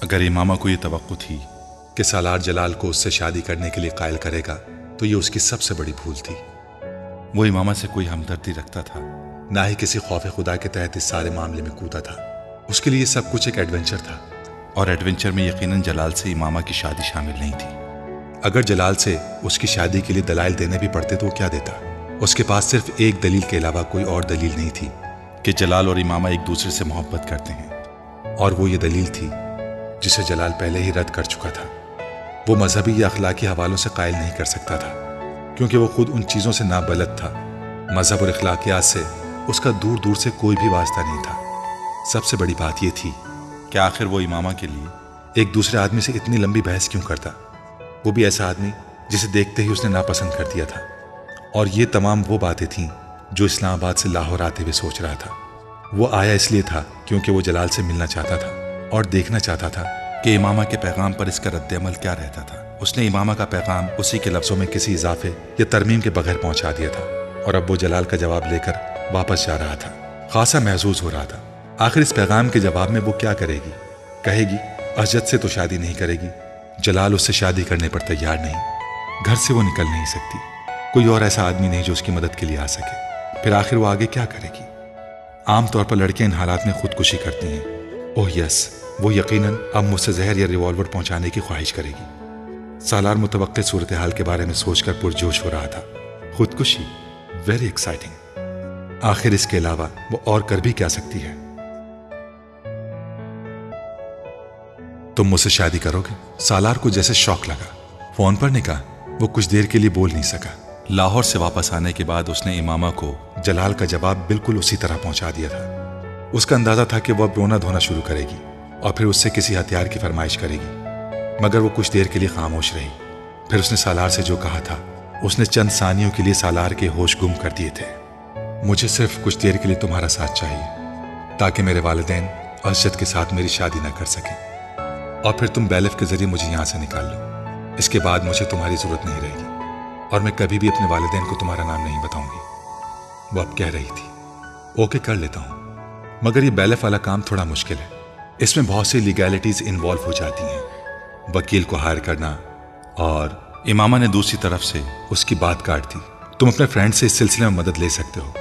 اگر امامہ کو یہ توقع تھی کہ سالار جلال کو اس سے شادی کرنے کے لیے قائل کرے گا تو یہ اس کی سب سے بڑی بھول تھی۔ وہ امامہ سے کوئی ہمدردی رکھتا تھا، نہ ہی کسی خوف خدا کے تحت اس سارے معاملے میں کودا تھا۔ اس کے لیے سب کچھ ایک ایڈونچر تھا، اور ایڈونچر میں یقیناً جلال سے امامہ کی شادی شامل نہیں تھی۔ اگر جلال سے اس کی شادی کے لیے دلائل دینے بھی پڑتے تو وہ کیا دیتا؟ اس کے پاس صرف ایک دلیل کے علاوہ کوئی اور دلیل نہیں تھی کہ جلال اور امامہ ایک دوسرے سے محبت کرتے ہیں، اور وہ یہ دلیل تھی جسے جلال پہلے ہی رد کر چکا تھا۔ وہ مذہبی یا اخلاقی حوالوں سے قائل نہیں کر سکتا تھا، کیونکہ وہ خود ان چیزوں سے نابلد تھا۔ مذہب اور اخلاقیات سے اس کا دور دور سے کوئی بھی واسطہ نہیں تھا۔ سب سے بڑی بات یہ تھی کہ آخر وہ امامہ کے لیے ایک دوسرے آدمی سے اتنی لمبی بحث کیوں کرتا، وہ بھی ایسا آدمی جسے دیکھتے ہی اس نے ناپسند کر دیا تھا۔ اور یہ تمام وہ باتیں تھیں جو اسلام آباد سے لاہور آتے ہوئے سوچ رہا تھا۔ وہ آیا اس لیے تھا کیونکہ وہ جلال سے ملنا چاہتا تھا اور دیکھنا چاہتا تھا کہ امامہ کے پیغام پر اس کا رد عمل کیا رہتا تھا۔ اس نے امامہ کا پیغام اسی کے لفظوں میں کسی اضافے یا ترمیم کے بغیر پہنچا دیا تھا، اور اب وہ جلال کا جواب لے کر واپس جا رہا تھا۔ خاصا محظوظ ہو رہا تھا۔ آخر اس پیغام کے جواب میں وہ کیا کرے گی؟ کہے گی اسجد سے تو شادی نہیں کرے گی، جلال اس سے شادی کرنے پر تیار نہیں، گھر سے وہ نکل نہیں سکتی، کوئی اور ایسا آدمی نہیں جو اس کی مدد کے لیے آ سکے۔ پھر آخر وہ آگے کیا کرے گی؟ عام طور پر لڑکیاں ان حالات میں خودکشی کرتی ہیں۔ اوہ یس، وہ یقیناً اب مجھ سے زہر یا ریوالور پہنچانے کی خواہش کرے گی۔ سالار متوقع صورتحال کے بارے میں سوچ کر پرجوش ہو رہا تھا۔ خودکشی، ویری ایکسائٹنگ۔ آخر اس کے علاوہ وہ اور کر بھی کیا سکتی ہے؟ تم مجھ سے شادی کرو گے؟ سالار کو جیسے شوق لگا۔ فون پر نے کہا۔ وہ کچھ دیر کے لیے بول نہیں سکا۔ لاہور سے واپس آنے کے بعد اس نے امامہ کو جلال کا جواب بالکل اسی طرح پہنچا دیا تھا۔ اس کا اندازہ تھا کہ وہ اب رونا دھونا شروع کرے گی اور پھر اس سے کسی ہتھیار کی فرمائش کرے گی، مگر وہ کچھ دیر کے لیے خاموش رہی۔ پھر اس نے سالار سے جو کہا تھا اس نے چند ثانیوں کے لیے سالار کے ہوش گم کر دیے تھے۔ مجھے صرف کچھ دیر کے لیے تمہارا ساتھ چاہیے تاکہ میرے والدین اسجد کے ساتھ میری شادی نہ کر سکیں، اور پھر تم بیلف کے ذریعے مجھے یہاں سے نکال لو۔ اس کے بعد مجھے تمہاری ضرورت نہیں رہے گی، اور میں کبھی بھی اپنے والدین کو تمہارا نام نہیں بتاؤں گی۔ وہ اب کہہ رہی تھی اوکے کر لیتا ہوں، مگر یہ بیلف والا کام تھوڑا مشکل ہے، اس میں بہت سی لیگیلٹیز انوالو ہو جاتی ہیں، وکیل کو ہائر کرنا۔ اور امامہ نے دوسری طرف سے اس کی بات کاٹ دی۔ تم اپنے فرینڈ سے اس سلسلے میں مدد لے سکتے ہو،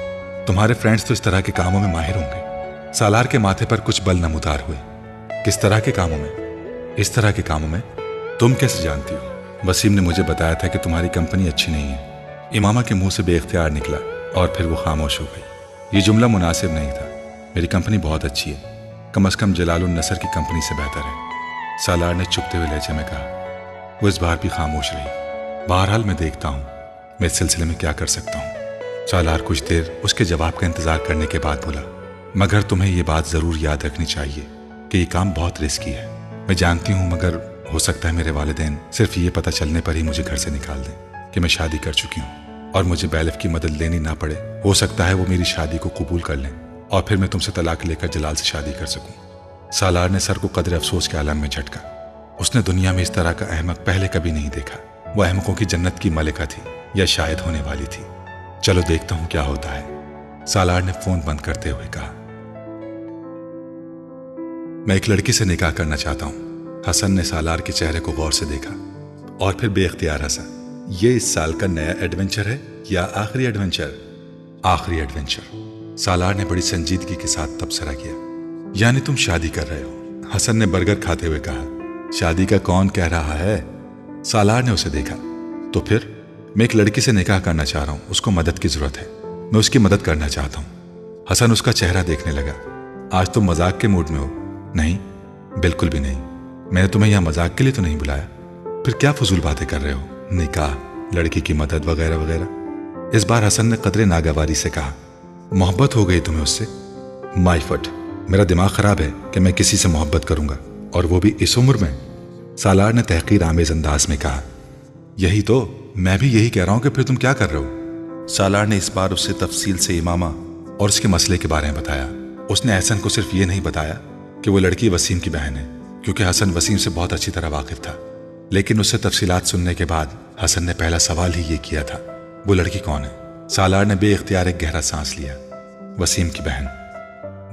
تمہارے فرینڈز تو اس طرح کے کاموں میں ماہر ہوں گے۔ سالار کے ماتھے پر کچھ بل نمودار ہوئے۔ کس طرح کے کاموں میں؟ اس طرح کے کاموں میں؟ تم کیسے جانتی ہو؟ وسیم نے مجھے بتایا تھا کہ تمہاری کمپنی اچھی نہیں ہے۔ امامہ کے منہ سے بے اختیار نکلا اور پھر وہ خاموش ہو گئی۔ یہ جملہ مناسب نہیں تھا۔ میری کمپنی بہت اچھی ہے، کم از کم جلال النصر کی کمپنی سے بہتر ہے، سالار نے چپتے ہوئے لہجے میں کہا۔ وہ اس بار بھی خاموش رہی۔ بہرحال میں دیکھتا ہوں میں اس سلسلے میں کیا کر سکتا ہوں۔ سالار کچھ دیر اس کے جواب کا انتظار کرنے کے بعد بولا، مگر تمہیں یہ بات ضرور یاد رکھنی چاہیے کہ یہ کام بہت رسکی ہے۔ میں جانتی ہوں، مگر ہو سکتا ہے میرے والدین صرف یہ پتہ چلنے پر ہی مجھے گھر سے نکال دیں کہ میں شادی کر چکی ہوں، اور مجھے بیلف کی مدد لینی نہ پڑے۔ ہو سکتا ہے وہ میری شادی کو قبول کر لیں اور پھر میں تم سے طلاق لے کر جلال سے شادی کر سکوں۔ سالار نے سر کو قدر افسوس کے عالم میں جھٹکا۔ اس نے دنیا میں اس طرح کا احمق پہلے کبھی نہیں دیکھا۔ وہ احمقوں کی جنت کی ملکہ تھی، یا شاید ہونے والی تھی۔ چلو دیکھتا ہوں کیا ہوتا ہے، سالار نے فون بند کرتے ہوئے کہا۔ میں ایک لڑکی سے نکاح کرنا چاہتا ہوں۔ حسن نے سالار کے چہرے کو غور سے دیکھا اور پھر بے اختیار ہنسا۔ یہ اس سال کا نیا ایڈونچر ہے یا آخری ایڈونچر؟ آخری ایڈونچر، سالار نے بڑی سنجیدگی کے ساتھ تبصرہ کیا۔ یعنی تم شادی کر رہے ہو؟ حسن نے برگر کھاتے ہوئے کہا۔ شادی کا کون کہہ رہا ہے؟ سالار نے اسے دیکھا۔ تو پھر میں ایک لڑکی سے نکاح کرنا چاہ رہا ہوں، اس کو مدد کی ضرورت ہے، میں اس کی مدد کرنا چاہتا ہوں۔ حسن اس کا چہرہ دیکھنے لگا۔ آج تم مذاق کے موڈ میں ہو؟ نہیں، بالکل بھی نہیں، میں نے تمہیں یہاں مذاق کے لیے تو نہیں بلایا۔ پھر کیا فضول باتیں کر رہے ہو؟ نکاح، لڑکی کی مدد وغیرہ وغیرہ۔ اس بار حسن نے قدرے ناگواری سے کہا۔ محبت ہو گئی تمہیں اس سے؟ مائی فٹ، میرا دماغ خراب ہے کہ میں کسی سے محبت کروں گا، اور وہ بھی اس عمر میں؟ سالار نے تحقیر آمیز انداز میں کہا۔ یہی تو میں بھی یہی کہہ رہا ہوں کہ پھر تم کیا کر رہے ہو؟ سالار نے اس بار اس سے تفصیل سے امامہ اور اس کے مسئلے کے بارے میں بتایا۔ اس نے حسن کو صرف یہ نہیں بتایا کہ وہ لڑکی وسیم کی بہن ہے، کیونکہ حسن وسیم سے بہت اچھی طرح واقف تھا، لیکن اس سے تفصیلات سننے کے بعد حسن نے پہلا سوال ہی یہ کیا تھا، وہ لڑکی کون ہے؟ سالار نے بے اختیار ایک گہرا سانس لیا۔ وسیم کی بہن۔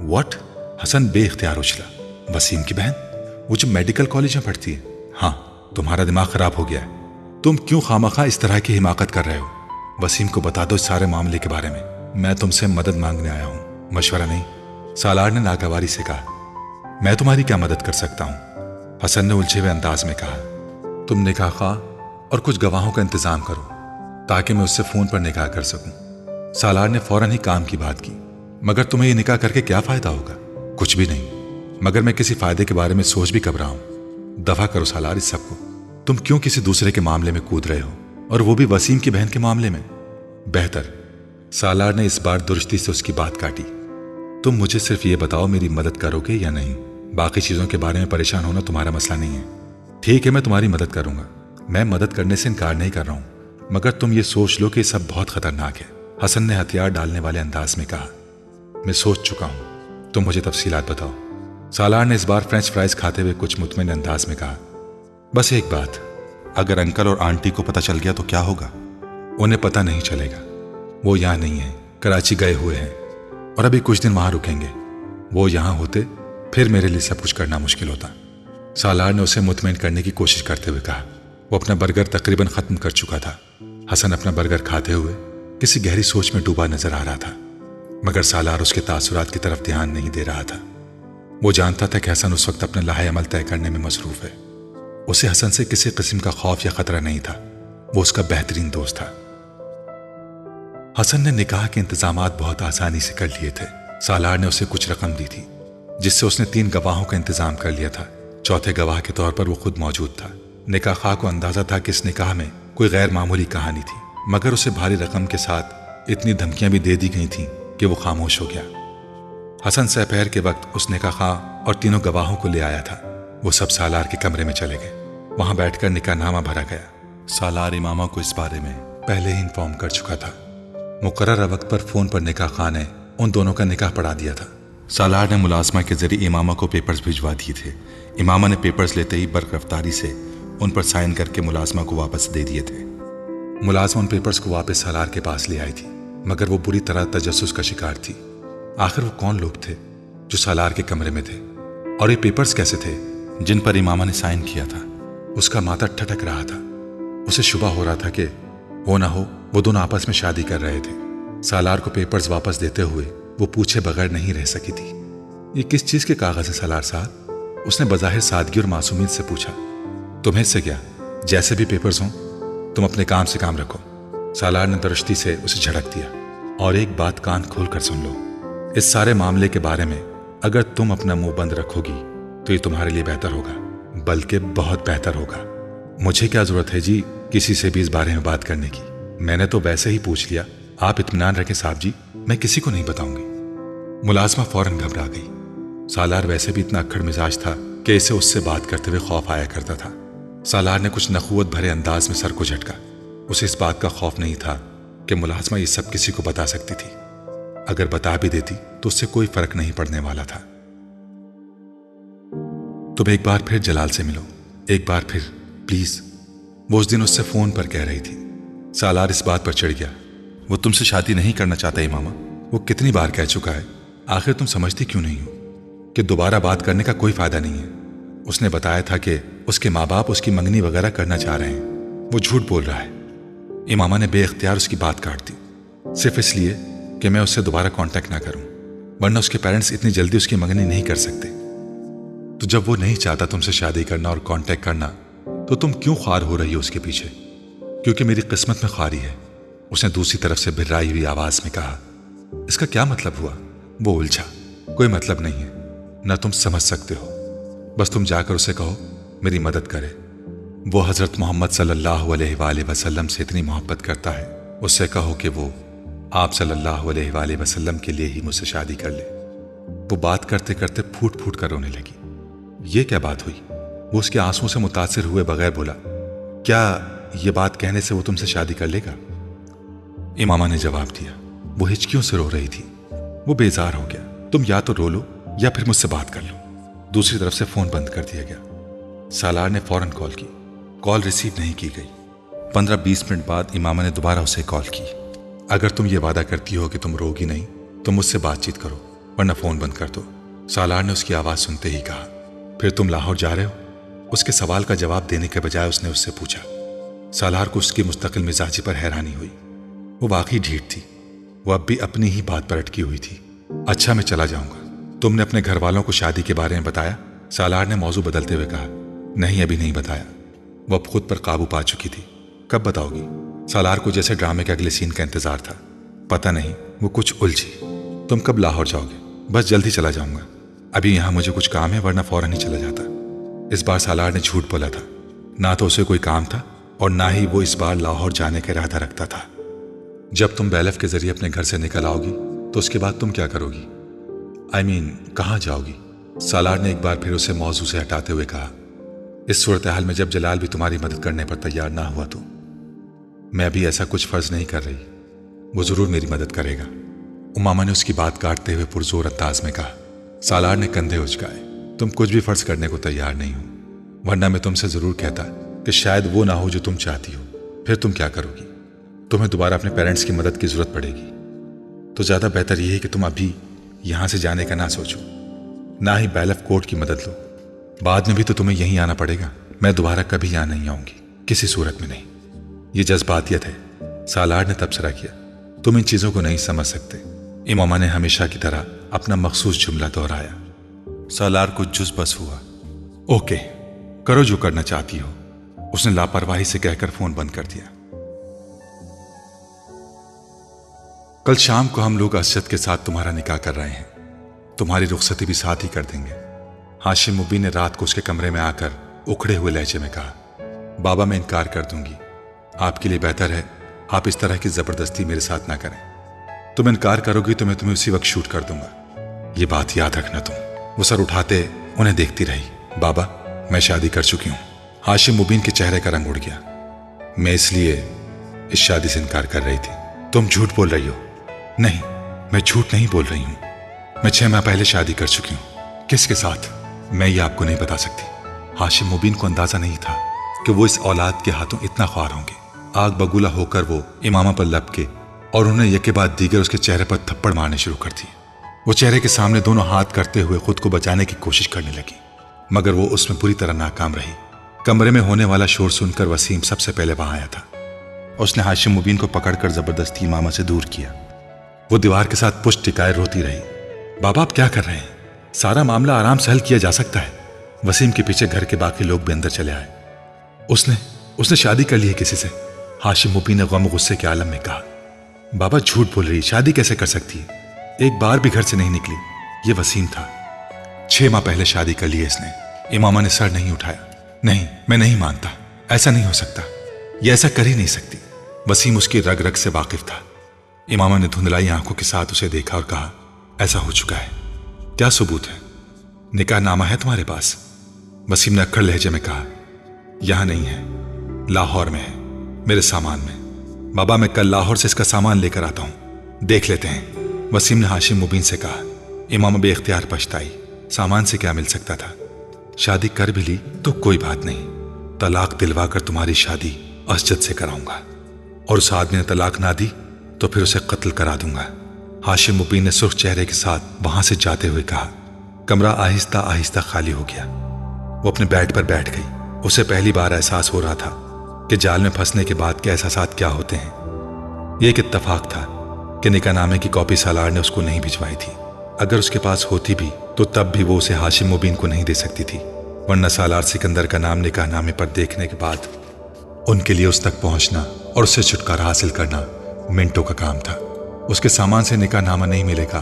واٹ؟ حسن بے اختیار اچھلا۔ وسیم کی بہن؟ وہ جو میڈیکل کالج میں پڑھتی ہے؟ ہاں، تمہارا دماغ خراب ہو گیا ہے. تم کیوں خواہ اس طرح کی حماقت کر رہے ہو؟ وسیم کو بتا دو اس سارے معاملے کے بارے میں. میں تم سے مدد مانگنے آیا ہوں، مشورہ نہیں. سالار نے ناگواری سے کہا. میں تمہاری کیا مدد کر سکتا ہوں؟ حسن نے الجھے ہوئے انداز میں کہا. تم نکاح خواہ اور کچھ گواہوں کا انتظام کرو تاکہ میں اس سے فون پر نکاح کر سکوں. سالار نے فوراً ہی کام کی بات کی. مگر تمہیں یہ نکاح کر کے کیا فائدہ ہوگا؟ کچھ بھی نہیں، مگر میں کسی فائدے کے بارے میں سوچ بھی کب رہا ہوں. دفع کرو سالار اس سب کو. تم کیوں کسی دوسرے کے معاملے میں کود رہے ہو، اور وہ بھی وسیم کی بہن کے معاملے میں؟ بہتر. سالار نے اس بار درستی سے اس کی بات کاٹی. تم مجھے صرف یہ بتاؤ میری مدد کرو گے یا نہیں. باقی چیزوں کے بارے میں پریشان ہونا تمہارا مسئلہ نہیں ہے. ٹھیک ہے، میں تمہاری مدد کروں گا. میں مدد کرنے سے انکار نہیں کر رہا ہوں، مگر تم یہ سوچ لو کہ یہ سب بہت خطرناک ہے. حسن نے ہتھیار ڈالنے والے انداز میں کہا. میں سوچ چکا ہوں، تم مجھے تفصیلات بتاؤ. سالار نے اس بار فرینچ فرائز کھاتے ہوئے کچھ مطمئن انداز میں کہا. بس ایک بات، اگر انکل اور آنٹی کو پتہ چل گیا تو کیا ہوگا؟ انہیں پتہ نہیں چلے گا. وہ یہاں نہیں ہیں، کراچی گئے ہوئے ہیں اور ابھی کچھ دن وہاں رکیں گے. وہ یہاں ہوتے پھر میرے لیے سب کچھ کرنا مشکل ہوتا. سالار نے اسے مطمئن کرنے کی کوشش کرتے ہوئے کہا. وہ اپنا برگر تقریباً ختم کر چکا تھا. حسن اپنا برگر کھاتے ہوئے کسی گہری سوچ میں ڈوبا نظر آ رہا تھا، مگر سالار اس کے تاثرات کی طرف دھیان نہیں دے رہا تھا. وہ جانتا تھا کہ حسن اس وقت اپنا لاہے عمل طے کرنے میں مصروف ہے. اسے حسن سے کسی قسم کا خوف یا خطرہ نہیں تھا. وہ اس کا بہترین دوست تھا. حسن نے نکاح کے انتظامات بہت آسانی سے کر لیے تھے. سالار نے اسے کچھ رقم دی تھی جس سے اس نے 3 گواہوں کا انتظام کر لیا تھا. چوتھے گواہ کے طور پر وہ خود موجود تھا. نکاح خواہ کو اندازہ تھا کہ اس نکاح میں کوئی غیر معمولی کہانی تھی، مگر اسے بھاری رقم کے ساتھ اتنی دھمکیاں بھی دے دی گئی تھیں کہ وہ خاموش ہو گیا. حسن سپہر کے وقت اس نکاح خواہ اور 3 گواہوں کو لے آیا تھا. وہ سب سالار کے کمرے میں چلے گئے. وہاں بیٹھ کر نکاح نامہ بھرا گیا. سالار امامہ کو اس بارے میں پہلے ہی انفارم کر چکا تھا. مقررہ وقت پر فون پر نکاح خواہ نے ان دونوں کا نکاح پڑھا دیا تھا. سالار نے ملازمہ کے ذریعے امامہ کو پیپرز بھجوا دیے تھے. امامہ نے پیپرز لیتے ہی برق رفتاری سے ان پر سائن کر کے ملازمہ کو واپس دے دیے تھے. ملازمہ ان پیپرز کو واپس سالار کے پاس لے آئی تھی، مگر وہ بری طرح تجسس کا شکار تھی. آخر وہ کون لوگ تھے جو سالار کے کمرے میں تھے، اور یہ پیپرز کیسے تھے جن پر امامہ نے سائن کیا تھا؟ اس کا ماتھا ٹھٹک رہا تھا. اسے شبہ ہو رہا تھا کہ وہ نہ ہو وہ دونوں آپس میں شادی کر رہے تھے. سالار کو پیپرز واپس دیتے ہوئے وہ پوچھے بغیر نہیں رہ سکی تھی. یہ کس چیز کے کاغذ ہے سالار صاحب؟ اس نے بظاہر سادگی اور معصومیت سے پوچھا. تمہیں سے کیا، جیسے بھی پیپرز ہوں تم اپنے کام سے کام رکھو. سالار نے درشتی سے اسے جھڑک دیا. اور ایک بات کان کھول کر سن لو، اس سارے معاملے کے بارے میں اگر تم اپنا منہ بند رکھو گی تو یہ تمہارے لیے بہتر ہوگا، بلکہ بہت بہتر ہوگا. مجھے کیا ضرورت ہے جی کسی سے بھی اس بارے میں بات کرنے کی؟ میں نے تو ویسے ہی پوچھ لیا. آپ اطمینان رکھیں صاحب جی، میں کسی کو نہیں بتاؤں گی. ملازمہ فوراً گھبرا گئی. سالار ویسے بھی اتنا اکڑ مزاج تھا کہ اسے اس سے بات کرتے ہوئے خوف آیا کرتا تھا. سالار نے کچھ نخوت بھرے انداز میں سر کو جھٹکا. اسے اس بات کا خوف نہیں تھا کہ ملازمہ یہ سب کسی کو بتا سکتی تھی. اگر بتا بھی دیتی تو اس سے کوئی فرق نہیں پڑنے والا تھا. تم ایک بار پھر جلال سے ملو، ایک بار پھر پلیز. وہ اس دن اس سے فون پر کہہ رہی تھی. سالار اس بات پر چڑھ گیا. وہ تم سے شادی نہیں کرنا چاہتا امامہ. وہ کتنی بار کہہ چکا ہے. آخر تم سمجھتی کیوں نہیں ہو کہ دوبارہ بات کرنے کا کوئی فائدہ نہیں ہے؟ اس نے بتایا تھا کہ اس کے ماں باپ اس کی منگنی وغیرہ کرنا چاہ رہے ہیں. وہ جھوٹ بول رہا ہے. امامہ نے بے اختیار اس کی بات کاٹ دی. صرف اس لیے کہ میں اس سے دوبارہ کانٹیکٹ نہ کروں، ورنہ اس کے پیرنٹس اتنی جلدی اس کی منگنی نہیں کر سکتے. تو جب وہ نہیں چاہتا تم سے شادی کرنا اور کانٹیکٹ کرنا تو تم کیوں خوار ہو رہی ہو اس کے پیچھے؟ کیونکہ میری قسمت میں خواری ہے. اس نے دوسری طرف سے بھرائی ہوئی آواز میں کہا. اس کا کیا مطلب ہوا؟ وہ الجھا. کوئی مطلب نہیں ہے، نہ تم سمجھ سکتے ہو. بس تم جا کر اسے کہو میری مدد کرے. وہ حضرت محمد صلی اللہ علیہ وآلہ وسلم سے اتنی محبت کرتا ہے. اس سے کہو کہ وہ آپ صلی اللہ علیہ وآلہ وسلم کے لیے ہی مجھ سے شادی کر لے. وہ بات کرتے کرتے پھوٹ پھوٹ کر رونے لگی. یہ کیا بات ہوئی؟ وہ اس کے آنسوؤں سے متاثر ہوئے بغیر بولا. کیا یہ بات کہنے سے وہ تم سے شادی کر لے گا؟ امامہ نے جواب دیا. وہ ہچکیوں سے رو رہی تھی. وہ بیزار ہو گیا. تم یا تو رو لو یا پھر مجھ سے بات کر لو. دوسری طرف سے فون بند کر دیا گیا. سالار نے فوراً کال کی. کال ریسیو نہیں کی گئی. 15-20 منٹ بعد امامہ نے دوبارہ اسے کال کی. اگر تم یہ وعدہ کرتی ہو کہ تم روگی نہیں تو مجھ سے بات چیت کرو، ورنہ فون بند کر دو. سالار نے اس کی آواز سنتے ہی کہا. پھر تم لاہور جا رہے ہو؟ اس کے سوال کا جواب دینے کے بجائے اس نے اس سے پوچھا۔ سالار کو اس کی مستقل مزاجی پر حیرانی ہوئی۔ وہ واقعی ڈھیٹ تھی، وہ اب بھی اپنی ہی بات پر اٹکی ہوئی تھی۔ اچھا میں چلا جاؤں گا۔ تم نے اپنے گھر والوں کو شادی کے بارے میں بتایا؟ سالار نے موضوع بدلتے ہوئے کہا۔ نہیں، ابھی نہیں بتایا۔ وہ اب خود پر قابو پا چکی تھی۔ کب بتاؤ گی؟ سالار کو جیسے ڈرامے کے اگلے سین کا انتظار تھا۔ پتہ نہیں، وہ کچھ الجھی۔ تم کب لاہور جاؤ گے؟ بس جلدی چلا جاؤں گا، ابھی یہاں مجھے کچھ کام ہے، ورنہ فوراً ہی چلا جاتا۔ اس بار سالار نے جھوٹ بولا تھا۔ نہ تو اسے کوئی کام تھا اور نہ ہی وہ اس بار لاہور جانے کا ارادہ رکھتا تھا۔ جب تم بیلف کے ذریعے اپنے گھر سے نکل آؤ گی تو اس کے بعد تم کیا کرو گی؟ کہاں جاؤ گی؟ سالار نے ایک بار پھر اسے موضوع سے ہٹاتے ہوئے کہا۔ اس صورتحال میں جب جلال بھی تمہاری مدد کرنے پر تیار نہ ہوا تو میں ابھی ایسا کچھ فرض نہیں کر رہی، وہ ضرور میری مدد کرے گا، امامہ نے اس کی بات کاٹتے ہوئے پرزور انداز میں کہا۔ سالار نے کندھے اچکائے۔ تم کچھ بھی فرض کرنے کو تیار نہیں ہو، ورنہ میں تم سے ضرور کہتا کہ شاید وہ نہ ہو جو تم چاہتی ہو۔ پھر تم کیا کرو گی؟ تمہیں دوبارہ اپنے پیرنٹس کی مدد کی ضرورت پڑے گی، تو زیادہ بہتر یہ ہے کہ تم ابھی یہاں سے جانے کا نہ سوچو، نہ ہی بیلف کورٹ کی مدد لو۔ بعد میں بھی تو تمہیں یہیں آنا پڑے گا۔ میں دوبارہ کبھی یہاں نہیں آؤں گی، کسی صورت میں نہیں۔ یہ جذباتیت ہے، سالار نے تبصرہ کیا۔ تم ان چیزوں کو نہیں سمجھ سکتے۔ امامہ نے ہمیشہ کی طرح اپنا مخصوص جملہ دہرایا۔ سالار کو جز بس ہوا۔ اوکے، کرو جو کرنا چاہتی ہو، اس نے لاپرواہی سے کہہ کر فون بند کر دیا۔ کل شام کو ہم لوگ اسجد کے ساتھ تمہارا نکاح کر رہے ہیں، تمہاری رخصتی بھی ساتھ ہی کر دیں گے۔ ہاشم مبین نے رات کو اس کے کمرے میں آ کر اکھڑے ہوئے لہجے میں کہا۔ بابا میں انکار کر دوں گی، آپ کے لیے بہتر ہے آپ اس طرح کی زبردستی میرے ساتھ نہ کریں۔ تم انکار کرو گی تو میں تمہیں اسی وقت شوٹ کر دوں گا، یہ بات یاد رکھنا تم۔ وہ سر اٹھاتے انہیں دیکھتی رہی۔ بابا میں شادی کر چکی ہوں۔ ہاشم مبین کے چہرے کا رنگ اڑ گیا۔ میں اس لیے اس شادی سے انکار کر رہی تھی۔ تم جھوٹ بول رہی ہو۔ نہیں، میں جھوٹ نہیں بول رہی ہوں، میں 6 ماہ پہلے شادی کر چکی ہوں۔ کس کے ساتھ؟ میں یہ آپ کو نہیں بتا سکتی۔ ہاشم مبین کو اندازہ نہیں تھا کہ وہ اس اولاد کے ہاتھوں اتنا خوار ہوں گے۔ آگ بگولا ہو کر وہ امامہ پر لپ کے اور انہیں یکے بعد دیگر اس کے چہرے پر تھپڑ مارنے شروع کر دیے۔ وہ چہرے کے سامنے دونوں ہاتھ کرتے ہوئے خود کو بچانے کی کوشش کرنے لگی، مگر وہ اس میں پوری طرح ناکام رہی۔ کمرے میں ہونے والا شور سن کر وسیم سب سے پہلے وہاں آیا تھا۔ اس نے ہاشم مبین کو پکڑ کر زبردستی امامہ سے دور کیا۔ وہ دیوار کے ساتھ پشت ٹکائے روتی رہی۔ بابا آپ کیا کر رہے ہیں؟ سارا معاملہ آرام سے حل کیا جا سکتا ہے۔ وسیم کے پیچھے گھر کے باقی لوگ بھی اندر چلے آئے۔ اس نے شادی کر لی ہے کسی سے، ہاشم مبین نے غم و غصے کے عالم میں کہا۔ بابا جھوٹ بول رہی، شادی کیسے کر سکتی ہے؟ ایک بار بھی گھر سے نہیں نکلی۔ یہ وسیم تھا، 6 ماہ پہلے شادی کر لی ہے اس نے۔ امامہ نے سر نہیں اٹھایا۔ نہیں، میں نہیں مانتا، ایسا نہیں ہو سکتا، یہ ایسا کر ہی نہیں سکتی۔ وسیم اس کی رگ رگ سے واقف تھا۔ امامہ نے دھندلائی آنکھوں کے ساتھ اسے دیکھا اور کہا، ایسا ہو چکا ہے، کیا ثبوت ہے؟ نکاح نامہ ہے تمہارے پاس؟ وسیم نے اکھڑ لہجے میں کہا، یہاں نہیں ہے، لاہور میں ہے، میرے سامان میں۔ بابا میں کل لاہور سے اس کا سامان لے کر آتا ہوں، دیکھ لیتے ہیں، وسیم نے ہاشم مبین سے کہا۔ امامہ بے اختیار پچھتائی، سامان سے کیا مل سکتا تھا؟ شادی کر بھی لی تو کوئی بات نہیں، طلاق دلوا کر تمہاری شادی اسجد سے کراؤں گا، اور اس آدمی نے طلاق نہ دی تو پھر اسے قتل کرا دوں گا۔ ہاشم مبین نے سرخ چہرے کے ساتھ وہاں سے جاتے ہوئے کہا۔ کمرہ آہستہ آہستہ خالی ہو گیا۔ وہ اپنے بیڈ پر بیٹھ گئی۔ اسے پہلی بار احساس ہو رہا تھا کہ جال میں پھنسنے کے بعد کے احساسات کیا ہوتے ہیں۔ یہ ایک اتفاق تھا کہ نکاح نامے کی کاپی سالار نے اس کو نہیں بھجوائی تھی۔ اگر اس کے پاس ہوتی بھی تو تب بھی وہ اسے ہاشم مبین کو نہیں دے سکتی تھی، ورنہ سالار سکندر کا نام نکاح نامے پر دیکھنے کے بعد ان کے لیے اس تک پہنچنا اور اس سے چھٹکارا حاصل کرنا منٹوں کا کام تھا۔ اس کے سامان سے نکاح نامہ نہیں ملے گا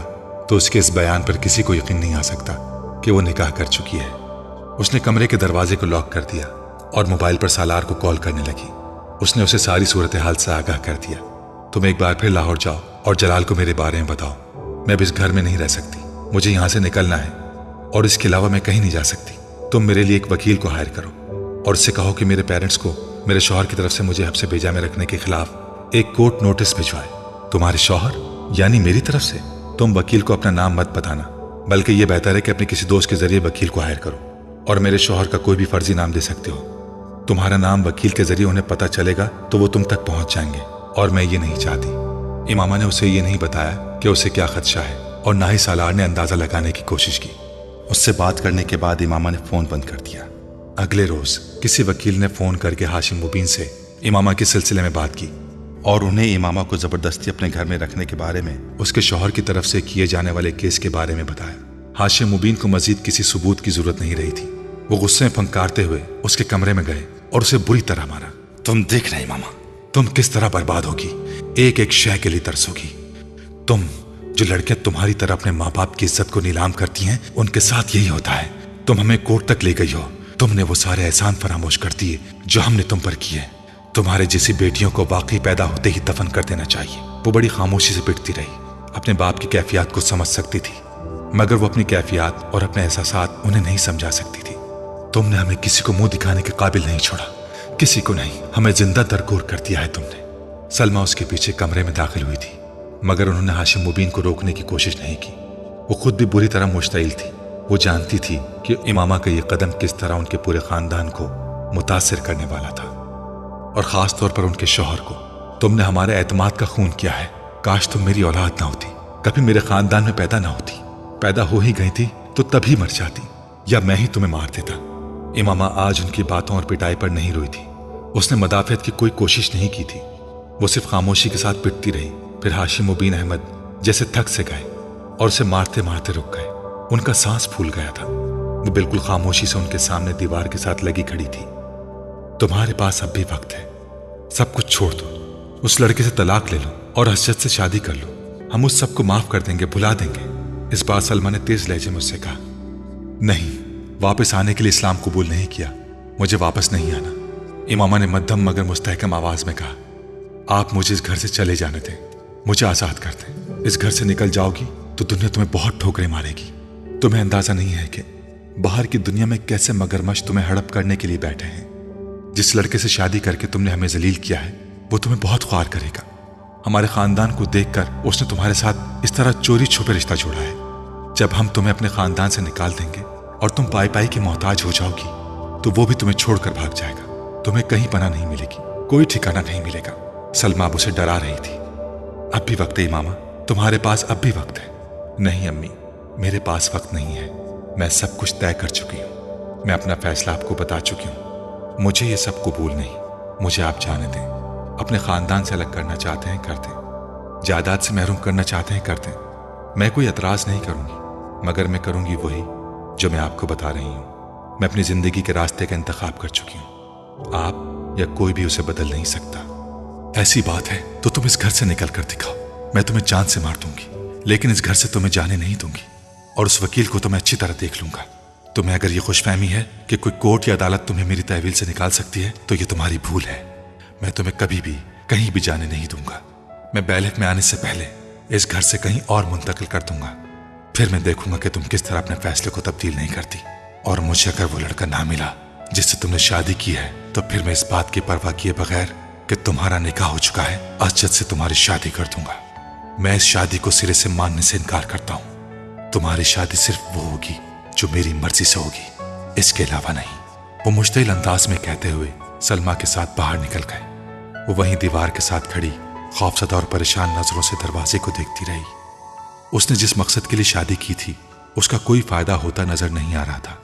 تو اس کے اس بیان پر کسی کو یقین نہیں آ سکتا کہ وہ نکاح کر چکی ہے۔ اس نے کمرے کے دروازے کو لاک کر دیا اور موبائل پر سالار کو کال کرنے لگی۔ اس نے اسے ساری صورتحال سے آگاہ کر دیا۔ تم ایک بار پھر لاہور جاؤ اور جلال کو میرے بارے میں بتاؤ۔ میں اب اس گھر میں نہیں رہ سکتی، مجھے یہاں سے نکلنا ہے، اور اس کے علاوہ میں کہیں نہیں جا سکتی۔ تم میرے لیے ایک وکیل کو ہائر کرو اور اس سے کہو کہ میرے پیرنٹس کو میرے شوہر کی طرف سے مجھے حبس بیجا میں رکھنے کے خلاف ایک کورٹ نوٹس بھجوائے۔ تمہارے شوہر یعنی میری طرف سے؟ تم وکیل کو اپنا نام مت بتانا، بلکہ یہ بہتر ہے کہ اپنے کسی دوست کے ذریعے وکیل کو ہائر کرو، اور میرے شوہر کا کوئی بھی فرضی نام دے سکتے ہو۔ تمہارا نام وکیل کے ذریعے انہیں پتہ چلے گا تو وہ تم تک پہنچ جائیں گے، اور میں یہ نہیں چاہتی۔ امامہ نے اسے یہ نہیں بتایا کہ اسے کیا خدشہ ہے، اور نہ ہی سالار نے اندازہ لگانے کی کوشش کی۔ اس سے بات کرنے کے بعد امامہ نے فون بند کر دیا۔ اگلے روز کسی وکیل نے فون کر کے ہاشم مبین سے امامہ کے سلسلے میں بات کی اور انہیں امامہ کو زبردستی اپنے گھر میں رکھنے کے بارے میں اس کے شوہر کی طرف سے کیے جانے والے کیس کے بارے میں بتایا۔ ہاشم مبین کو مزید کسی ثبوت کی ضرورت نہیں رہی تھی۔ وہ غصے میں پھنکارتے ہوئے اس کے کمرے میں گئے اور اسے بری طرح مارا۔ تم دیکھنا امامہ، تم کس طرح برباد ہوگی، ایک ایک شے کے لیے ترسوگی۔ تم جو لڑکیاں تمہاری طرح اپنے ماں باپ کی عزت کو نیلام کرتی ہیں، ان کے ساتھ یہی ہوتا ہے۔ تم ہمیں کورٹ تک لے گئی ہو، تم نے وہ سارے احسان فراموش کر دیے جو ہم نے تم پر کیے۔ تمہارے جیسی بیٹیوں کو واقعی پیدا ہوتے ہی دفن کر دینا چاہیے۔ وہ بڑی خاموشی سے پٹتی رہی، اپنے باپ کی کیفیات کو سمجھ سکتی تھی، مگر وہ اپنی کیفیات اور اپنے احساسات انہیں نہیں سمجھا سکتی تھی۔ تم نے ہمیں کسی کو منہ دکھانے کے قابل نہیں چھوڑا، کسی کو نہیں، ہمیں زندہ درگور کر دیا ہے تم نے۔ سلمہ اس کے پیچھے کمرے میں داخل ہوئی تھی، مگر انہوں نے ہاشم مبین کو روکنے کی کوشش نہیں کی۔ وہ خود بھی بری طرح مشتعل تھی۔ وہ جانتی تھی کہ امامہ کا یہ قدم کس طرح ان کے پورے خاندان کو متاثر کرنے والا تھا، اور خاص طور پر ان کے شوہر کو۔ تم نے ہمارے اعتماد کا خون کیا ہے، کاش تم میری اولاد نہ ہوتی، کبھی میرے خاندان میں پیدا نہ ہوتی۔ پیدا ہو ہی گئی تھی تو تب ہی مر جاتی، یا میں ہی تمہیں مار دیتا۔ امامہ آج ان کی باتوں اور پٹائی پر نہیں روئی تھی۔ اس نے مدافعت کی کوئی کوشش نہیں کی تھی، وہ صرف خاموشی کے ساتھ پٹتی رہی۔ پھر ہاشم مبین احمد جیسے تھک سے گئے اور اسے مارتے مارتے رک گئے۔ ان کا سانس پھول گیا تھا۔ وہ بالکل خاموشی سے ان کے سامنے دیوار کے ساتھ لگی کھڑی تھی۔ تمہارے پاس اب بھی وقت ہے، سب کچھ چھوڑ دو، اس لڑکے سے طلاق لے لو اور اسجد سے شادی کر لو۔ ہم اس سب کو معاف کر دیں گے، بھلا دیں گے۔ اس بار سلمہ نے تیز لہجے میں اس سے کہا، نہیں، واپس آنے کے لیے اسلام قبول نہیں کیا، مجھے واپس نہیں آنا۔ امامہ نے مدھم مگر مستحکم آواز میں کہا، آپ مجھے اس گھر سے چلے جانے دیں، مجھے آزاد کر دیں۔ اس گھر سے نکل جاؤ گی تو دنیا تمہیں بہت ٹھوکریں مارے گی۔ تمہیں اندازہ نہیں ہے کہ باہر کی دنیا میں کیسے مگرمچھ تمہیں ہڑپ کرنے کے لیے بیٹھے ہیں۔ جس لڑکے سے شادی کر کے تم نے ہمیں ذلیل کیا ہے، وہ تمہیں بہت خوار کرے گا۔ ہمارے خاندان کو دیکھ کر اس نے تمہارے ساتھ اس طرح چوری چھپے رشتہ جوڑا ہے۔ جب ہم تمہیں اپنے خاندان سے نکال دیں گے اور تم پائی پائی کی محتاج ہو جاؤ گی تو وہ بھی تمہیں چھوڑ کر بھاگ جائے گا۔ تمہیں کہیں پناہ نہیں ملے گی، کوئی ٹھکانہ نہیں ملے گا۔ سلمہ اب اسے ڈرا رہی تھی۔ اب بھی وقت ہے امامہ، تمہارے پاس اب بھی وقت ہے۔ نہیں امی، میرے پاس وقت نہیں ہے، میں سب کچھ طے کر چکی ہوں، میں اپنا فیصلہ آپ کو بتا چکی ہوں۔ مجھے یہ سب قبول نہیں، مجھے آپ جانے دیں۔ اپنے خاندان سے الگ کرنا چاہتے ہیں کر دیں، جائیداد سے محروم کرنا چاہتے ہیں کر دیں، میں کوئی اعتراض نہیں کروں گی، مگر میں کروں گی وہی جو میں آپ کو بتا رہی ہوں۔ میں اپنی زندگی کے راستے کا انتخاب کر چکی ہوں، آپ یا کوئی بھی اسے بدل نہیں سکتا۔ ایسی بات ہے تو تم اس گھر سے نکل کر دکھاؤ، میں تمہیں جان سے مار دوں گی، لیکن اس گھر سے تمہیں جانے نہیں دوں گی، اور اس وکیل کو تو میں اچھی طرح دیکھ لوں گا۔ تمہیں اگر یہ خوش فہمی ہے کہ کوئی کورٹ یا عدالت تمہیں میری تحویل سے نکال سکتی ہے تو یہ تمہاری بھول ہے۔ میں تمہیں کبھی بھی کہیں بھی جانے نہیں دوں گا۔ میں بیلک میں آنے سے پہلے اس گھر سے کہیں اور منتقل کر دوں گا، پھر میں دیکھوں گا کہ تم کس طرح اپنے فیصلے کو تبدیل نہیں کرتی۔ اور مجھے اگر وہ لڑکا نہ ملا جس سے تم نے شادی کی ہے تو پھر میں اس بات کی پرواہ کیے بغیر کہ تمہارا نکاح ہو چکا ہے، اسجد سے تمہاری شادی کر دوں گا۔ میں اس شادی کو سرے سے ماننے سے انکار کرتا ہوں۔ تمہاری شادی صرف وہ ہوگی جو میری مرضی سے ہوگی، اس کے علاوہ نہیں۔ وہ مشتعل انداز میں کہتے ہوئے سلمہ کے ساتھ باہر نکل گئے۔ وہ وہیں دیوار کے ساتھ کھڑی خوفزدہ اور پریشان نظروں سے دروازے کو دیکھتی رہی۔ اس نے جس مقصد کے لیے شادی کی تھی اس کا کوئی فائدہ ہوتا نظر نہیں آ رہا تھا۔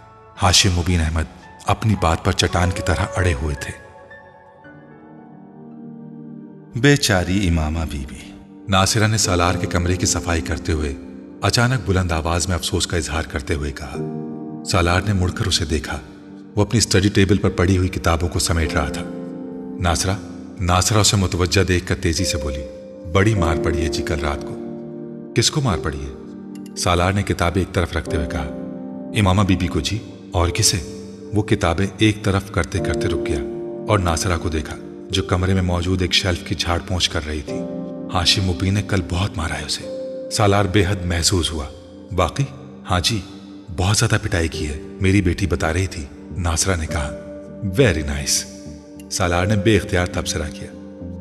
ہاشم مبین احمد اپنی بات پر چٹان کی طرح اڑے ہوئے تھے۔ بیچاری امامہ بی بی۔ ناصرہ نے سالار کے کمرے کی صفائی کرتے ہوئے اچانک بلند آواز میں افسوس کا اظہار کرتے ہوئے کہا۔ سالار نے مڑ کر اسے دیکھا، وہ اپنی اسٹڈی ٹیبل پر پڑی ہوئی کتابوں کو سمیٹ رہا تھا۔ ناصرہ اسے متوجہ دیکھ کر تیزی سے بولی، بڑی مار پڑی ہے جی کل رات کو۔ کس کو مار پڑی ہے؟ سالار نے کتابیں ایک طرف رکھتے ہوئے کہا۔ امامہ بی بی کو جی، اور کسے؟ وہ کتابیں ایک طرف کرتے کرتے رک گیا اور ناصرہ کو دیکھا جو کمرے میں موجود ایک شیلف کی جھاڑ پونچھ کر رہی تھی۔ ہاشم مبین نے کل بہت مارا ہے اسے۔ سالار بے حد محسوس ہوا۔ باقی؟ ہاں جی، بہت زیادہ پٹائی کی ہے، میری بیٹی بتا رہی تھی، ناصرہ نے کہا۔ Very nice. سالار نے بے اختیار تبصرہ کیا۔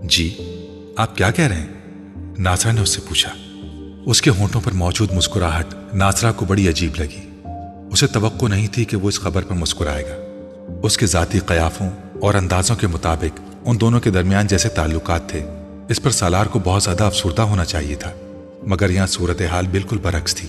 جی آپ کیا کہہ رہے ہیں؟ ناصرہ نے اس سے پوچھا۔ اس کے ہونٹوں پر موجود مسکراہٹ ناصرہ کو بڑی عجیب لگی۔ اسے توقع نہیں تھی کہ وہ اس خبر پر مسکرائے گا۔ اس کے ذاتی قیافوں اور اندازوں کے مطابق ان دونوں کے درمیان جیسے تعلقات تھے، اس پر سالار کو بہت زیادہ افسردہ ہونا چاہیے تھا، مگر یہاں صورتحال بالکل برعکس تھی۔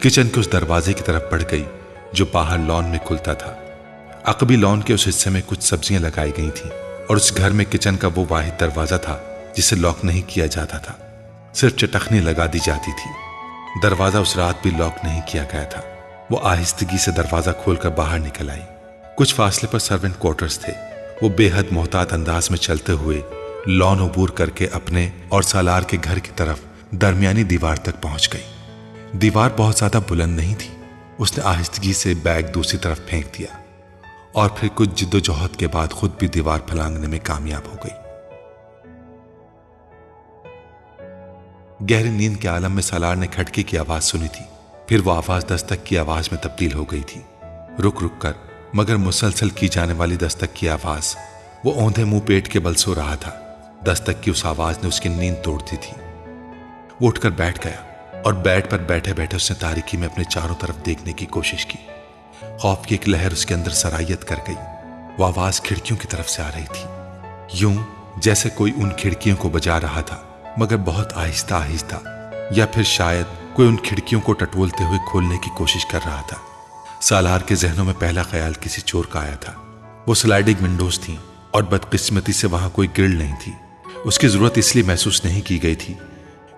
کچن کے اس دروازے کی طرف بڑھ گئی جو باہر لان میں کھلتا تھا۔ عقبی لان کے اس حصے میں کچھ سبزیاں لگائی گئی تھیں اور اس گھر میں کچن کا وہ واحد دروازہ تھا جسے لاک نہیں کیا جاتا تھا، صرف چٹخنی لگا دی جاتی تھی۔ دروازہ اس رات بھی لاک نہیں کیا گیا تھا۔ وہ آہستگی سے دروازہ کھول کر باہر نکل آئی۔ کچھ فاصلے پر سرونٹ کوارٹرز تھے۔ وہ بے حد محتاط انداز میں چلتے ہوئے لان عبور کر کے اپنے اور سالار کے گھر کی طرف درمیانی دیوار تک پہنچ گئی۔ دیوار بہت زیادہ بلند نہیں تھی۔ اس نے آہستگی سے بیگ دوسری طرف پھینک دیا اور پھر کچھ جد و جہد کے بعد خود بھی دیوار پھلانگنے میں کامیاب ہو گئی۔ گہری نیند کے عالم میں سالار نے کھٹکے کی آواز سنی تھی، پھر وہ آواز دستک کی آواز میں تبدیل ہو گئی تھی۔ رک رک کر مگر مسلسل کی جانے والی دستک کی آواز۔ وہ اوندھے منہ پیٹ کے بل سو رہا تھا۔ دستک کی اس آواز نے اس کی نیند توڑ دی تھی۔ وہ اٹھ کر بیٹھ گیا اور بیڈ پر بیٹھے بیٹھے اس نے تاریکی میں اپنے چاروں طرف دیکھنے کی کوشش کی۔ خوف کی ایک لہر اس کے اندر سرایت کر گئی۔ وہ آواز کھڑکیوں کی طرف سے آ رہی تھی، یوں جیسے کوئی ان کھڑکیوں کو بجا رہا تھا مگر بہت آہستہ آہستہ، یا پھر شاید کوئی ان کھڑکیوں کو ٹٹولتے ہوئے کھولنے کی کوشش کر رہا تھا۔ سالار کے ذہنوں میں پہلا خیال کسی چور کا آیا تھا۔ وہ سلائڈنگ ونڈوز تھیں اور بدقسمتی سے وہاں کوئی گرل نہیں تھی۔ اس کی ضرورت اس لیے محسوس نہیں کی گئی تھی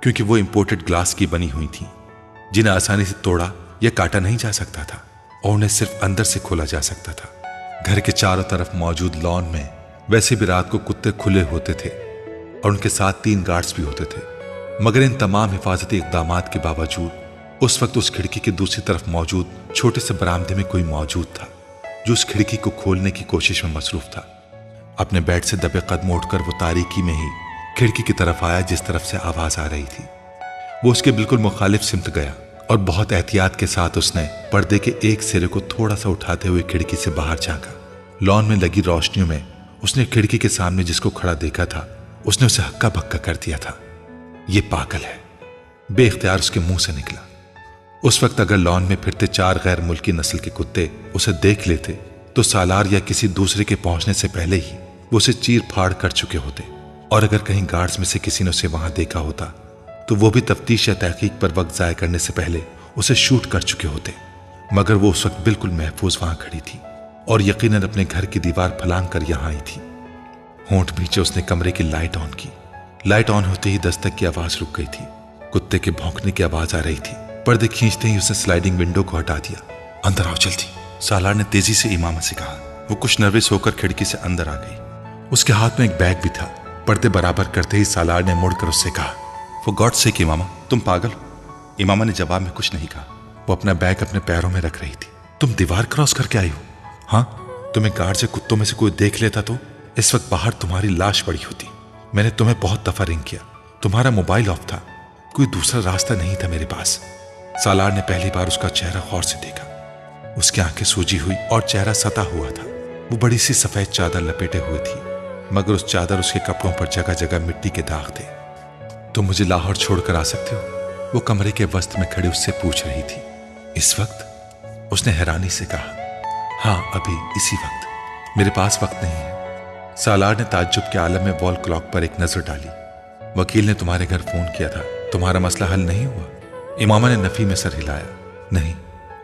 کیونکہ وہ امپورٹڈ گلاس کی بنی ہوئی تھیں جنہیں آسانی سے توڑا یا کاٹا نہیں جا سکتا تھا اور انہیں صرف اندر سے کھولا جا سکتا تھا۔ گھر کے چاروں طرف موجود لان میں ویسے بھی رات کو کتے کھلے ہوتے تھے اور ان کے ساتھ 3 گارڈز بھی ہوتے تھے، مگر ان تمام حفاظتی اقدامات کے باوجود اس وقت اس کھڑکی کے دوسری طرف موجود چھوٹے سے برآمدے میں کوئی موجود تھا جو اس کھڑکی کو کھولنے کی کوشش میں مصروف تھا۔ اپنے بیڈ سے دبے قدم اٹھ کر وہ تاریکی میں ہی کھڑکی کی طرف آیا جس طرف سے آواز آ رہی تھی۔ وہ اس کے بالکل مخالف سمت گیا اور بہت احتیاط کے ساتھ اس نے پردے کے ایک سرے کو تھوڑا سا اٹھاتے ہوئے کھڑکی سے باہر جھانکا۔ لان میں لگی روشنیوں میں اس نے کھڑکی کے سامنے جس کو کھڑا دیکھا تھا اس نے اسے ہکا بکا کر دیا تھا۔ یہ پاگل ہے، بے اختیار اس کے منہ سے نکلا۔ اس وقت اگر لان میں پھرتے 4 غیر ملکی نسل کے کتے اسے دیکھ لیتے تو سالار یا کسی دوسرے کے پہنچنے سے پہلے ہی وہ اسے چیر پھاڑ کر چکے ہوتے، اور اگر کہیں گارڈز میں سے کسی نے اسے وہاں دیکھا ہوتا تو وہ بھی تفتیش یا تحقیق پر وقت ضائع کرنے سے پہلے اسے شوٹ کر چکے ہوتے۔ مگر وہ اس وقت بالکل محفوظ وہاں کھڑی تھی اور یقیناً اپنے گھر کی دیوار پھلانگ کر یہاں آئی تھی۔ ہونٹ بھینچے اس نے کمرے کی لائٹ آن کی۔ لائٹ آن ہوتے ہی دستک کی آواز رک گئی تھی۔ کتے کے بھونکنے کی آواز آ رہی تھی۔ پردے کھینچتے ہی اس نے سلائڈنگ ونڈو کو ہٹا دیا۔ اندر آؤ جلدی، سالار نے تیزی سے امامہ سے کہا۔ وہ کچھ نروس ہو کر کھڑکی سے اندر آ گئی۔ اس کے ہاتھ میں ایک بیگ بھی تھا۔ پردے برابر کرتے ہی سالار نے مڑ کر اس سے کہا، فور گاڈ سیک امامہ، تم پاگل ہو؟ امامہ نے جواب میں کچھ نہیں کہا۔ وہ اپنا بیگ اپنے پیروں میں رکھ رہی تھی۔ تم دیوار کراس کر کے آئی ہو؟ ہاں، تمہیں گارڈ سے کتوں میں سے کوئی دیکھ لیتا تو اس وقت باہر تمہاری لاش پڑی ہوتی۔ میں نے تمہیں بہت دفعہ رنگ کیا، تمہارا موبائل آف تھا، کوئی دوسرا راستہ نہیں تھا میرے پاس۔ سالار نے پہلی بار اس کا چہرہ غور سے دیکھا۔ اس کی آنکھیں سوجی ہوئی اور چہرہ ستا ہوا تھا۔ وہ بڑی سی سفید چادر لپیٹے ہوئے تھی مگر اس چادر اس کے کپڑوں پر جگہ جگہ مٹی کے داغ تھے۔ تم مجھے لاہور چھوڑ کر آ سکتے ہو؟ وہ کمرے کے وسط میں کھڑی اس سے پوچھ رہی تھی۔ اس وقت؟ اس نے حیرانی سے کہا، ہاں ابھی اسی وقت، میرے پاس وقت نہیں ہے۔ سالار نے تعجب کے عالم میں وال کلاک پر ایک نظر ڈالی۔ وکیل نے تمہارے گھر فون کیا تھا، تمہارا مسئلہ حل نہیں ہوا؟ امامہ نے نفی میں سر ہلایا۔ نہیں،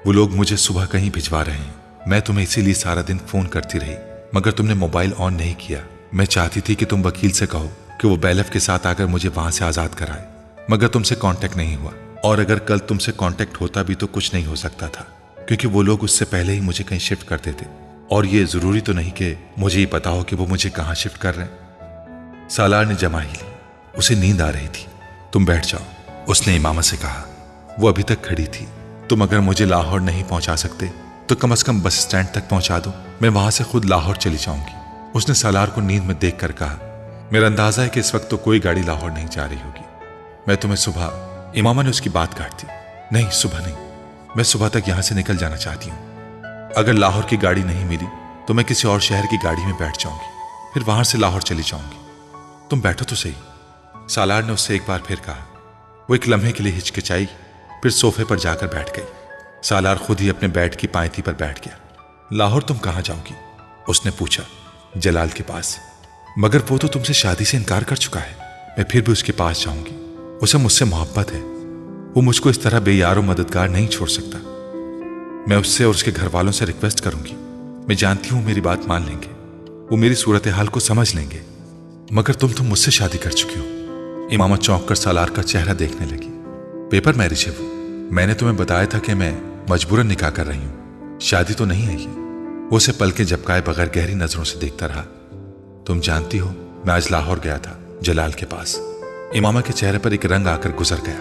وہ لوگ مجھے صبح کہیں بھجوا رہے ہیں، میں تمہیں اسی لیے سارا دن فون کرتی رہی مگر تم نے موبائل آن نہیں کیا۔ میں چاہتی تھی کہ تم وکیل سے کہو کہ وہ بیلف کے ساتھ آ کر مجھے وہاں سے آزاد کرائے مگر تم سے کانٹیکٹ نہیں ہوا، اور اگر کل تم سے کانٹیکٹ ہوتا بھی تو کچھ نہیں ہو سکتا تھا کیونکہ وہ لوگ اس سے پہلے ہی مجھے کہیں شفٹ کرتے تھے، اور یہ ضروری تو نہیں کہ مجھے یہ پتا ہو کہ وہ مجھے کہاں شفٹ کر رہے ہیں۔ سالار نے جمع ہی لی، اسے نیند آ رہی تھی۔ تم بیٹھ جاؤ، اس نے امامہ سے کہا۔ وہ ابھی تک کھڑی تھی۔ تم اگر مجھے لاہور نہیں پہنچا سکتے تو کم از کم بس اسٹینڈ تک پہنچا دو، میں وہاں سے خود لاہور چلی جاؤں گی۔ اس نے سالار کو نیند میں دیکھ کر کہا، میرا اندازہ ہے کہ اس وقت تو کوئی گاڑی لاہور نہیں جا رہی ہوگی، میں تمہیں صبح… امامہ نے اس کی بات کاٹ دی۔ نہیں، صبح نہیں، میں صبح تک یہاں سے نکل جانا چاہتی ہوں۔ اگر لاہور کی گاڑی نہیں ملی تو میں کسی اور شہر کی گاڑی میں بیٹھ جاؤں گی، پھر وہاں سے لاہور چلی جاؤں گی۔ تم بیٹھو تو صحیح، سالار نے اس سے ایک بار پھر کہا۔ وہ ایک لمحے کے لیے ہچکچائی، پھر صوفے پر جا کر بیٹھ گئی۔ سالار خود ہی اپنے بیڈ کی پائنتی پر بیٹھ گیا۔ لاہور تم کہاں جاؤ گی؟ اس نے پوچھا۔ جلال کے پاس۔ مگر وہ تو تم سے شادی سے انکار کر چکا ہے۔ میں پھر بھی اس کے پاس جاؤں گی، اسے مجھ سے محبت ہے، وہ مجھ کو اس طرح بے یار و مددگار نہیں چھوڑ سکتا۔ میں اس سے اور اس کے گھر والوں سے ریکویسٹ کروں گی، میں جانتی ہوں میری بات مان لیں گے، وہ میری صورتحال کو سمجھ لیں گے، مگر تم مجھ سے شادی کر چکی ہو۔ امامہ چونک کر سالار کا چہرہ دیکھنے لگی۔ پیپر میرج ہے وہ، میں نے تمہیں بتایا تھا کہ میں مجبوراً نکاح کر رہی ہوں، شادی تو نہیں ہے یہ۔ وہ اسے پلکیں جھپکائے بغیر گہری نظروں سے دیکھتا رہا۔ تم جانتی ہو میں آج لاہور گیا تھا، جلال کے پاس۔ امامہ کے چہرے پر ایک رنگ آ کر گزر گیا۔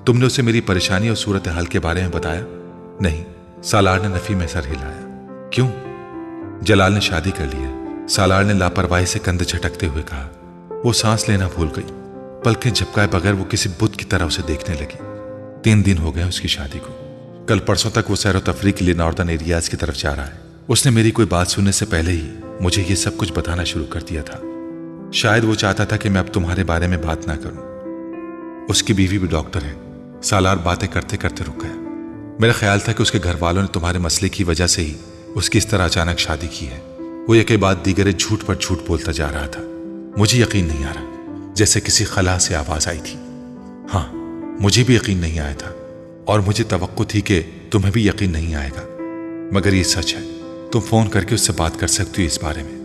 تم نے اسے میری پریشانی اور صورتحال کے بارے میں بتایا؟ نہیں، سالار نے نفی میں سر ہلایا۔ کیوں؟ جلال نے شادی کر لی ہے، سالار نے لاپرواہی سے کندھے جھٹکتے ہوئے کہا۔ وہ سانس لینا بھول گئی، پلکیں جھپکائے بغیر وہ کسی بت کی طرح اسے دیکھنے لگی۔ 3 دن ہو گئے اس کی شادی کو، کل پرسوں تک وہ سیر و تفریح کے لیے ناردرن ایریاز کی طرف جا رہا ہے۔ اس نے میری کوئی بات سننے سے پہلے ہی مجھے یہ سب کچھ بتانا شروع کر دیا تھا۔ شاید وہ چاہتا تھا کہ میں اب تمہارے بارے میں بات نہ کروں۔ اس کی بیوی بھی ڈاکٹر ہے۔ سالار باتیں کرتے کرتے رک گیا۔ میرا خیال تھا کہ اس کے گھر والوں نے تمہارے مسئلے کی وجہ سے ہی اس کی اس طرح اچانک شادی کی ہے۔ وہ یکے بعد دیگرے جھوٹ پر جھوٹ بولتا جا رہا تھا۔ مجھے یقین نہیں آ رہا، جیسے کسی خلا سے آواز آئی تھی۔ ہاں، مجھے بھی یقین نہیں آیا تھا، اور مجھے توقع تھی کہ تمہیں بھی یقین نہیں آئے گا، مگر یہ سچ ہے۔ تم فون کر کے اس سے بات کر سکتی ہو اس بارے میں۔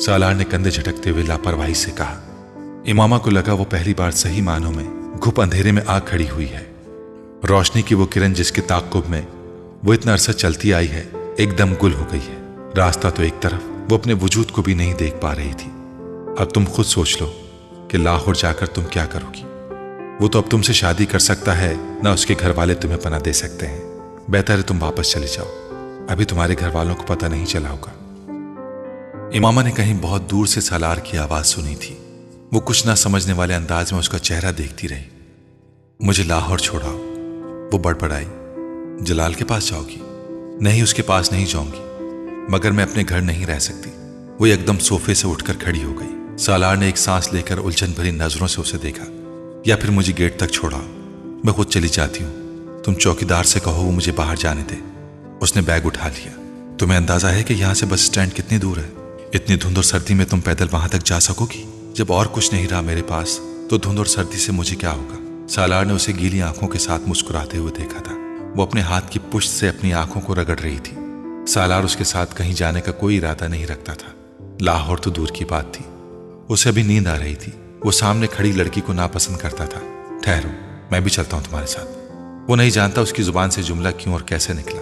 سالار نے کندھے جھٹکتے ہوئے لاپرواہی سے کہا۔ امامہ کو لگا وہ پہلی بار صحیح معنوں میں گھپ اندھیرے میں آ کھڑی ہوئی ہے۔ روشنی کی وہ کرن جس کے تعاقب میں وہ اتنا عرصہ چلتی آئی ہے، ایک دم گل ہو گئی ہے۔ راستہ تو ایک طرف، وہ اپنے وجود کو بھی نہیں دیکھ پا رہی تھی۔ اب تم خود سوچ لو کہ لاہور جا کر تم کیا کرو گی۔ وہ تو اب تم سے شادی کر سکتا ہے، نہ اس کے گھر والے تمہیں پناہ دے سکتے ہیں۔ بہتر ہے تم واپس چلے جاؤ، ابھی تمہارے گھر والوں کو پتہ نہیں چلا ہوگا۔ امامہ نے کہیں بہت دور سے سالار کی آواز سنی تھی۔ وہ کچھ نہ سمجھنے والے انداز میں اس کا چہرہ دیکھتی رہی۔ مجھے لاہور چھوڑاؤ، وہ بڑبڑائی۔ جلال کے پاس جاؤ گی؟ نہیں، اس کے پاس نہیں جاؤں گی، مگر میں اپنے گھر نہیں رہ سکتی۔ وہ ایک دم صوفے سے اٹھ کر کھڑی ہو گئی۔ سالار نے ایک سانس لے کر الجھن بھری نظروں سے اسے دیکھا۔ یا پھر مجھے گیٹ تک چھوڑاؤ، میں خود چلی جاتی ہوں۔ تم چوکیدار سے کہو وہ مجھے باہر جانے دے۔ اس نے بیگ اٹھا لیا۔ تمہیں اندازہ ہے کہ یہاں سے بس اسٹینڈ کتنی دور ہے؟ اتنی دھند اور سردی میں تم پیدل وہاں تک جا سکو گی؟ جب اور کچھ نہیں رہا میرے پاس تو دھند اور سردی سے مجھے کیا ہوگا؟ سالار نے اسے گیلی آنکھوں کے ساتھ مسکراتے ہوئے دیکھا تھا۔ وہ اپنے ہاتھ کی پشت سے اپنی آنکھوں کو رگڑ رہی تھی۔ سالار اس کے ساتھ کہیں جانے کا کوئی ارادہ نہیں رکھتا تھا۔ لاہور تو دور کی بات تھی، اسے ابھی نیند آ رہی تھی۔ وہ سامنے کھڑی لڑکی کو ناپسند کرتا تھا۔ ٹھہرو، میں بھی چلتا ہوں تمہارے ساتھ۔ وہ نہیں جانتا اس کی زبان سے جملہ کیوں اور کیسے نکلا۔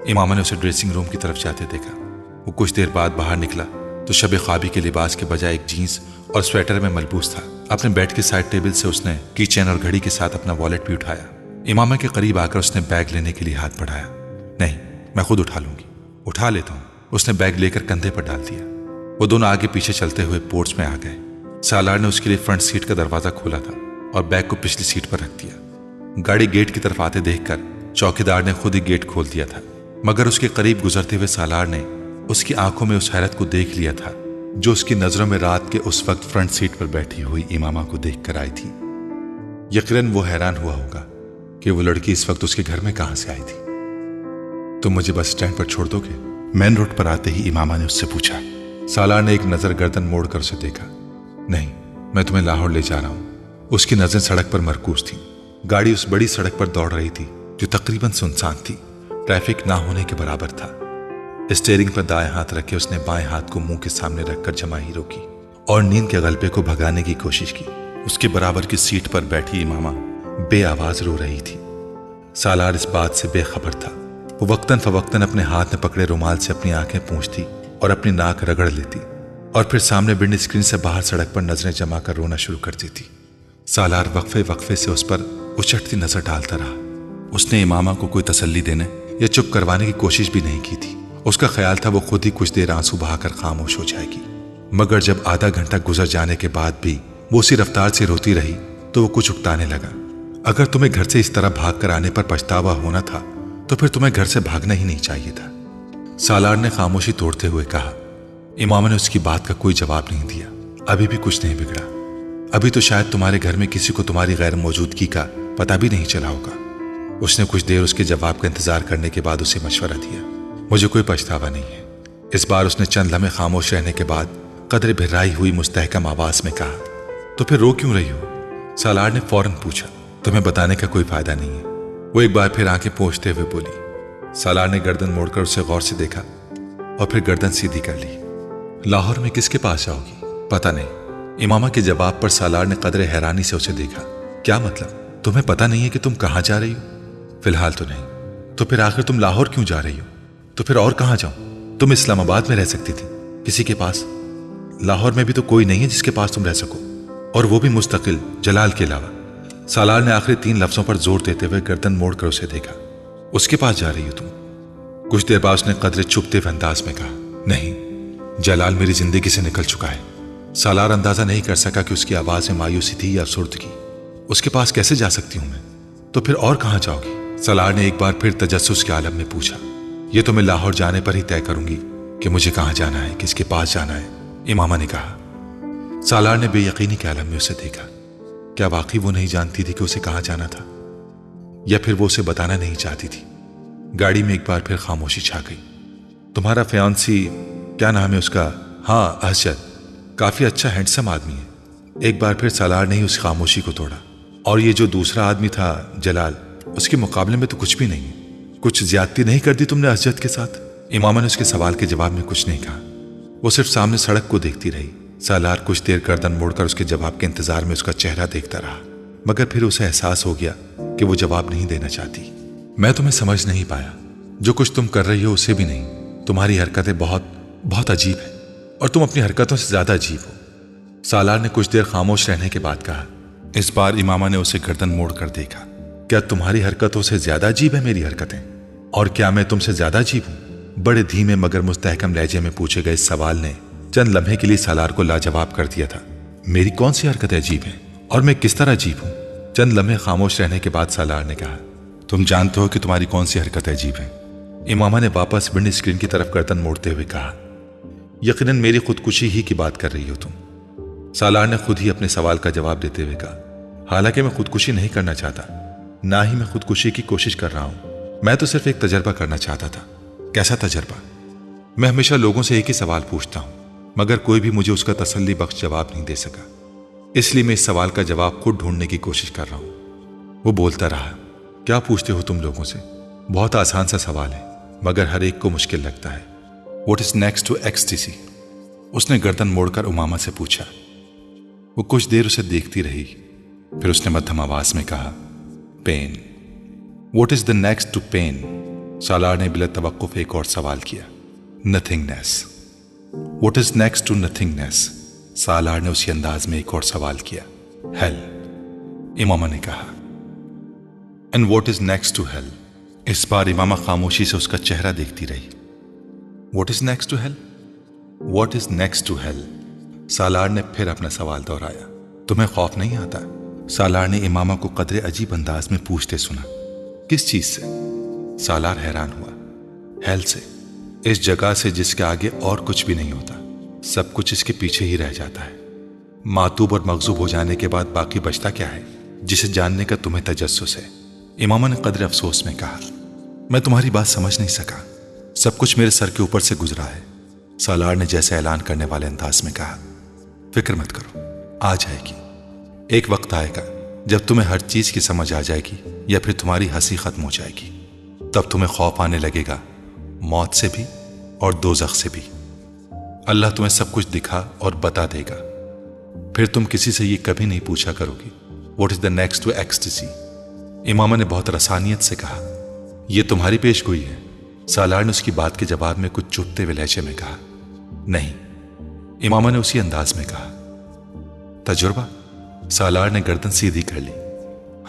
امامہ نے اسے ڈریسنگ روم کی طرف جاتے دیکھا۔ وہ کچھ دیر بعد باہر نکلا تو شب خوابی کے لباس کے بجائے ایک جینس اور سویٹر میں ملبوس تھا۔ اپنے بیڈ کے سائڈ ٹیبل سے اس نے کی چین اور گھڑی کے ساتھ اپنا والیٹ بھی اٹھایا۔ امامہ کے قریب آ کر اس نے بیگ لینے کے لیے ہاتھ بڑھایا۔ نہیں، میں خود اٹھا لوں گی۔ اٹھا لیتا ہوں۔ اس نے بیگ لے کر کندھے پر ڈال دیا۔ وہ دونوں آگے پیچھے چلتے ہوئے پورچ میں آ گئے۔ سالار نے اس کے لیے فرنٹ سیٹ کا دروازہ کھولا تھا اور بیگ کو پچھلی سیٹ پر رکھ دیا۔ گاڑی گیٹ کی طرف آتے دیکھ کر چوکیدار نے خود ہی گیٹ کھول دیا تھا، مگر اس کے قریب گزرتے ہوئے سالار نے اس کی آنکھوں میں اس حیرت کو دیکھ لیا تھا جو اس کی نظروں میں رات کے اس وقت فرنٹ سیٹ پر بیٹھی ہوئی امامہ کو دیکھ کر آئی تھی۔ یقیناً وہ حیران ہوا ہوگا کہ وہ لڑکی اس وقت اس کے گھر میں کہاں سے آئی تھی۔ تم مجھے بس اسٹینڈ پر چھوڑ دو گے؟ مین روڈ پر آتے ہی امامہ نے اس سے پوچھا۔ سالار نے ایک نظر گردن موڑ کر اسے دیکھا۔ نہیں، میں تمہیں لاہور لے جا رہا ہوں۔ اس کی نظریں سڑک پر مرکوز تھیں۔ گاڑی اس بڑی سڑک پر دوڑ رہی تھی جو تقریباً سنسان تھی، ٹریفک نہ ہونے کے برابر تھا۔ اسٹیئرنگ پر دائیں ہاتھ رکھ کے اس نے بائیں ہاتھ کو منہ کے سامنے رکھ کر جمائی روکی اور نیند کے غلبے کو بھگانے کی کوشش کی۔ اس کے برابر کی سیٹ پر بیٹھی امامہ بے آواز رو رہی تھی۔ سالار اس بات سے بے خبر تھا۔ وہ وقتاً فوقتاً اپنے ہاتھ میں پکڑے رومال سے اپنی آنکھیں پونچھتی اور اپنی ناک رگڑ لیتی اور پھر سامنے ونڈ اسکرین سے باہر سڑک پر نظریں جما کر رونا شروع کر دیتی۔ سالار وقفے وقفے سے اس پر اچھٹتی نظر ڈالتا رہا۔ اس نے امامہ کو کوئی تسلی دینے یا چپ کروانے کی کوشش بھی نہیں کی تھی۔ اس کا خیال تھا وہ خود ہی کچھ دیر آنسو بہا کر خاموش ہو جائے گی، مگر جب آدھا گھنٹہ گزر جانے کے بعد بھی وہ اسی رفتار سے روتی رہی تو وہ کچھ اکتانے لگا۔ اگر تمہیں گھر سے اس طرح بھاگ کر آنے پر پچھتاوا ہونا تھا تو پھر تمہیں گھر سے بھاگنا ہی نہیں چاہیے تھا، سالار نے خاموشی توڑتے ہوئے کہا۔ امامہ نے اس کی بات کا کوئی جواب نہیں دیا۔ ابھی بھی کچھ نہیں بگڑا، ابھی تو شاید تمہارے گھر میں کسی کو تمہاری غیر موجودگی کا پتہ بھی نہیں چلا ہوگا۔ اس نے کچھ دیر اس کے جواب کا انتظار کرنے کے بعد اسے مشورہ دیا۔ مجھے کوئی پچھتاوا نہیں ہے۔ اس بار اس نے چند لمحے خاموش رہنے کے بعد قدرے بھرائی ہوئی مستحکم آواز میں کہا۔ تو پھر رو کیوں رہی ہو؟ سالار نے فوراً پوچھا۔ تمہیں بتانے کا کوئی فائدہ نہیں ہے، وہ ایک بار پھر آنکھیں پوچھتے ہوئے بولی۔ سالار نے گردن موڑ کر اسے غور سے دیکھا اور پھر گردن سیدھی کر لی۔ لاہور میں کس کے پاس جاؤ گی؟ پتہ نہیں۔ امامہ کے جواب پر سالار نے قدرے حیرانی سے اسے دیکھا۔ کیا مطلب؟ تمہیں پتہ نہیں ہے کہ تم کہاں جا رہی ہو؟ فی الحال تو نہیں۔ تو پھر آخر تم لاہور کیوں جا رہی ہو؟ تو پھر اور کہاں جاؤں؟ تم اسلام آباد میں رہ سکتی تھی، کسی کے پاس۔ لاہور میں بھی تو کوئی نہیں ہے جس کے پاس تم رہ سکو، اور وہ بھی مستقل، جلال کے علاوہ۔ سالار نے آخری 3 لفظوں پر زور دیتے ہوئے گردن موڑ کر اسے دیکھا۔ اس کے پاس جا رہی ہو تم؟ کچھ دیر بعد اس نے قدرے چھپتے ہوئے انداز میں کہا، نہیں، جلال میری زندگی سے نکل چکا ہے۔ سالار اندازہ نہیں کر سکا کہ اس کی آواز میں مایوسی تھی یا افسردگی۔ اس کے پاس کیسے جا سکتی ہوں میں؟ تو پھر اور کہاں جاؤ گی؟ سالار نے ایک بار پھر تجسس کے عالم میں پوچھا۔ یہ تو میں لاہور جانے پر ہی طے کروں گی کہ مجھے کہاں جانا ہے، کس کے پاس جانا ہے، امامہ نے کہا۔ سالار نے بے یقینی کے عالم میں اسے دیکھا۔ کیا واقعی وہ نہیں جانتی تھی کہ اسے کہاں جانا تھا، یا پھر وہ اسے بتانا نہیں چاہتی تھی؟ گاڑی میں ایک بار پھر خاموشی چھا گئی۔ تمہارا فیانسی، کیا نام ہے اس کا؟ ہاں، احسد، کافی اچھا ہینڈسم آدمی ہے۔ ایک بار پھر سالار نے ہی اس خاموشی کو توڑا۔ اور یہ جو دوسرا آدمی تھا جلال، اس کے مقابلے میں تو کچھ بھی نہیں ہے۔ کچھ زیادتی نہیں کر دی تم نے احسد کے ساتھ؟ امامہ نے اس کے سوال کے جواب میں کچھ نہیں کہا، وہ صرف سامنے سڑک کو دیکھتی رہی۔ سالار کچھ دیر گردن موڑ کر اس کے جواب کے انتظار میں اس کا چہرہ دیکھتا رہا، مگر پھر اسے احساس ہو گیا کہ وہ جواب نہیں دینا چاہتی۔ میں تمہیں سمجھ نہیں پایا، جو کچھ تم کر رہی ہو اسے بھی نہیں۔ تمہاری حرکتیں بہت عجیب ہیں، اور تم اپنی حرکتوں سے زیادہ عجیب ہو۔ سالار نے کچھ دیر خاموش رہنے کے بعد کہا۔ اس بار امامہ نے اسے گردن موڑ کر دیکھا۔ کیا تمہاری حرکتوں سے زیادہ عجیب ہے میری حرکتیں؟ اور کیا میں تم سے زیادہ عجیب ہوں؟ بڑے دھیمے مگر مستحکم لہجے میں پوچھے گئے اس سوال نے چند لمحے کے لیے سالار کو لاجواب کر دیا تھا۔ میری کون سی حرکتیں عجیب ہیں، اور میں کس طرح عجیب ہوں؟ چند لمحے خاموش رہنے کے بعد سالار نے کہا، تم جانتے ہو کہ تمہاری کون سی حرکتیں عجیب ہیں؟ امامہ نے واپس ونڈ اسکرین کی طرف گردن موڑتے ہوئے کہا، یقیناً میری خودکشی ہی کی بات کر رہی ہو تم۔ سالار نے خود ہی اپنے سوال کا جواب دیتے ہوئے کہا، حالانکہ میں خودکشی نہیں کرنا چاہتا، نہ ہی میں خودکشی کی کوشش کر رہا ہوں۔ میں تو صرف ایک تجربہ کرنا چاہتا تھا۔ کیسا تجربہ؟ میں ہمیشہ لوگوں سے ایک ہی سوال پوچھتا ہوں، مگر کوئی بھی مجھے اس کا تسلی بخش جواب نہیں دے سکا، اس لیے میں اس سوال کا جواب خود ڈھونڈنے کی کوشش کر رہا ہوں۔ وہ بولتا رہا، کیا پوچھتے ہو تم لوگوں سے؟ بہت آسان سا سوال ہے، مگر ہر ایک کو مشکل لگتا ہے۔ What is next to ecstasy? اس نے گردن موڑ کر امامہ سے پوچھا۔ وہ کچھ دیر اسے دیکھتی رہی، پھر اس نے مدھم آواز میں کہا، pain. What is the next to pain? Salar نے بلا توقف ایک اور سوال کیا۔ Nothingness. What is next to nothingness? Salar نے اسی انداز میں ایک اور سوال کیا۔ ہیل، امامہ نے کہا۔ And what is next to hell? اس بار امامہ خاموشی سے اس کا چہرہ دیکھتی رہی۔ What is next to hell? What is next to hell? Salar نے پھر اپنا سوال دہرایا۔ تمہیں خوف نہیں آتا؟ سالار نے امامہ کو قدرے عجیب انداز میں پوچھتے سنا۔ کس چیز سے؟ سالار حیران ہوا۔ ہیل سے، اس جگہ سے جس کے آگے اور کچھ بھی نہیں ہوتا، سب کچھ اس کے پیچھے ہی رہ جاتا ہے۔ معتوب اور مغضوب ہو جانے کے بعد باقی بچتا کیا ہے جسے جاننے کا تمہیں تجسس ہے؟ امامہ نے قدر افسوس میں کہا، میں تمہاری بات سمجھ نہیں سکا، سب کچھ میرے سر کے اوپر سے گزرا ہے۔ سالار نے جیسے اعلان کرنے والے انداز میں کہا، فکر مت کرو، آ جائے گی۔ ایک وقت آئے گا جب تمہیں ہر چیز کی سمجھ آ جائے گی، یا پھر تمہاری ہنسی ختم ہو جائے گی۔ تب تمہیں خوف آنے لگے گا، موت سے بھی اور دوزخ سے بھی۔ اللہ تمہیں سب کچھ دکھا اور بتا دے گا، پھر تم کسی سے یہ کبھی نہیں پوچھا کرو گی، what is the next to ecstasy? Imama نے بہت رسانیت سے کہا، یہ تمہاری پیش گوئی ہے؟ سالار نے اس کی بات کے جواب میں کچھ چپتے ہوئے لہجے میں کہا، نہیں۔ امامہ نے اسی انداز میں کہا، تجربہ؟ سالار نے گردن سیدھی کر لی۔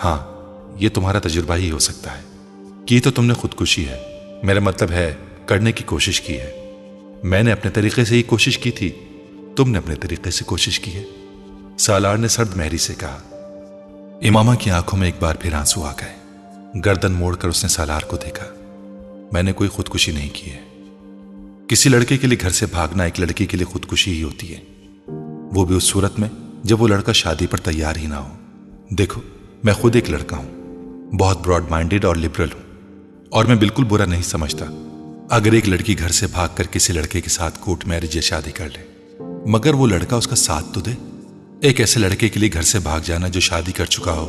ہاں، یہ تمہارا تجربہ ہی ہو سکتا ہے۔ کی تو تم نے خودکشی ہے، میرا مطلب ہے کرنے کی کوشش کی ہے۔ میں نے اپنے طریقے سے ہی کوشش کی تھی، تم نے اپنے طریقے سے کوشش کی ہے، سالار نے سرد مہری سے کہا۔ امامہ کی آنکھوں میں ایک بار پھر آنسو آ گئے۔ گردن موڑ کر اس نے سالار کو دیکھا۔ میں نے کوئی خودکشی نہیں کی ہے۔ کسی لڑکے کے لیے گھر سے بھاگنا ایک لڑکی کے لیے خودکشی ہی ہوتی ہے، وہ بھی اس صورت میں جب وہ لڑکا شادی پر تیار ہی نہ ہو۔ دیکھو، میں خود ایک لڑکا ہوں، بہت براڈ مائنڈڈ اور لبرل ہوں، اور میں بالکل برا نہیں سمجھتا اگر ایک لڑکی گھر سے بھاگ کر کسی لڑکے کے ساتھ کورٹ میرج یا شادی کر لے، مگر وہ لڑکا اس کا ساتھ تو دے۔ ایک ایسے لڑکے کے لیے گھر سے بھاگ جانا جو شادی کر چکا ہو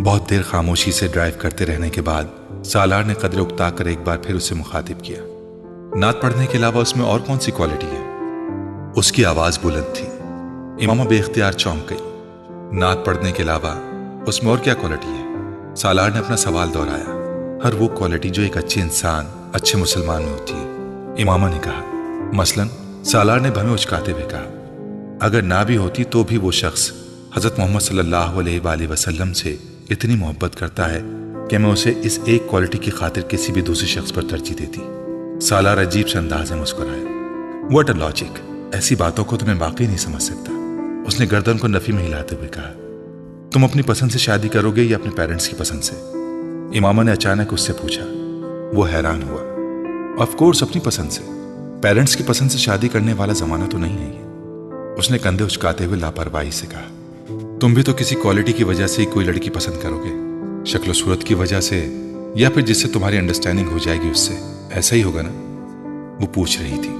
بہت دیر خاموشی سے ڈرائیو کرتے رہنے کے بعد سالار نے قدر اکتا کر ایک بار پھر اسے مخاطب کیا۔ نعت پڑھنے کے علاوہ اس میں اور کون سی کوالٹی ہے؟ اس کی آواز بلند تھی۔ امامہ بے اختیار چونک گئی۔ نعت پڑھنے کے علاوہ اس میں اور کیا کوالٹی ہے؟ سالار نے اپنا سوال دہرایا۔ ہر وہ کوالٹی جو ایک اچھے انسان، اچھے مسلمان میں ہوتی ہے، امامہ نے کہا۔ مثلاً سالار نے بھویں اچکاتے ہوئے کہا، اگر نہ بھی ہوتی تو بھی وہ شخص حضرت محمد صلی اللہ علیہ وآلہ وسلم سے اتنی محبت کرتا ہے کہ میں اسے اس ایک کوالٹی کی خاطر کسی بھی دوسرے شخص پر ترجیح دیتی۔ سالار عجیب سے انداز میں مسکرایا۔ What a logic! ایسی باتوں کو تو میں واقعی نہیں سمجھ سکتا۔ اس نے گردن کو نفی میں ہلاتے ہوئے کہا، تم اپنی پسند سے شادی کرو گے یا اپنے پیرنٹس کی پسند سے؟ امامہ نے اچانک اس سے پوچھا۔ وہ حیران ہوا۔ آف کورس اپنی پسند سے، پیرنٹس کی پسند سے شادی کرنے والا زمانہ تو نہیں ہے یہ۔ اس نے کندھے اچکاتے ہوئے لاپرواہی سے کہا، تم بھی تو کسی کوالٹی کی وجہ سے کوئی لڑکی پسند کرو گے، شکل و صورت کی وجہ سے، یا پھر جس سے تمہاری انڈرسٹینڈنگ ہو جائے گی اس سے، ایسا ہی ہوگا نا؟ وہ پوچھ رہی تھی۔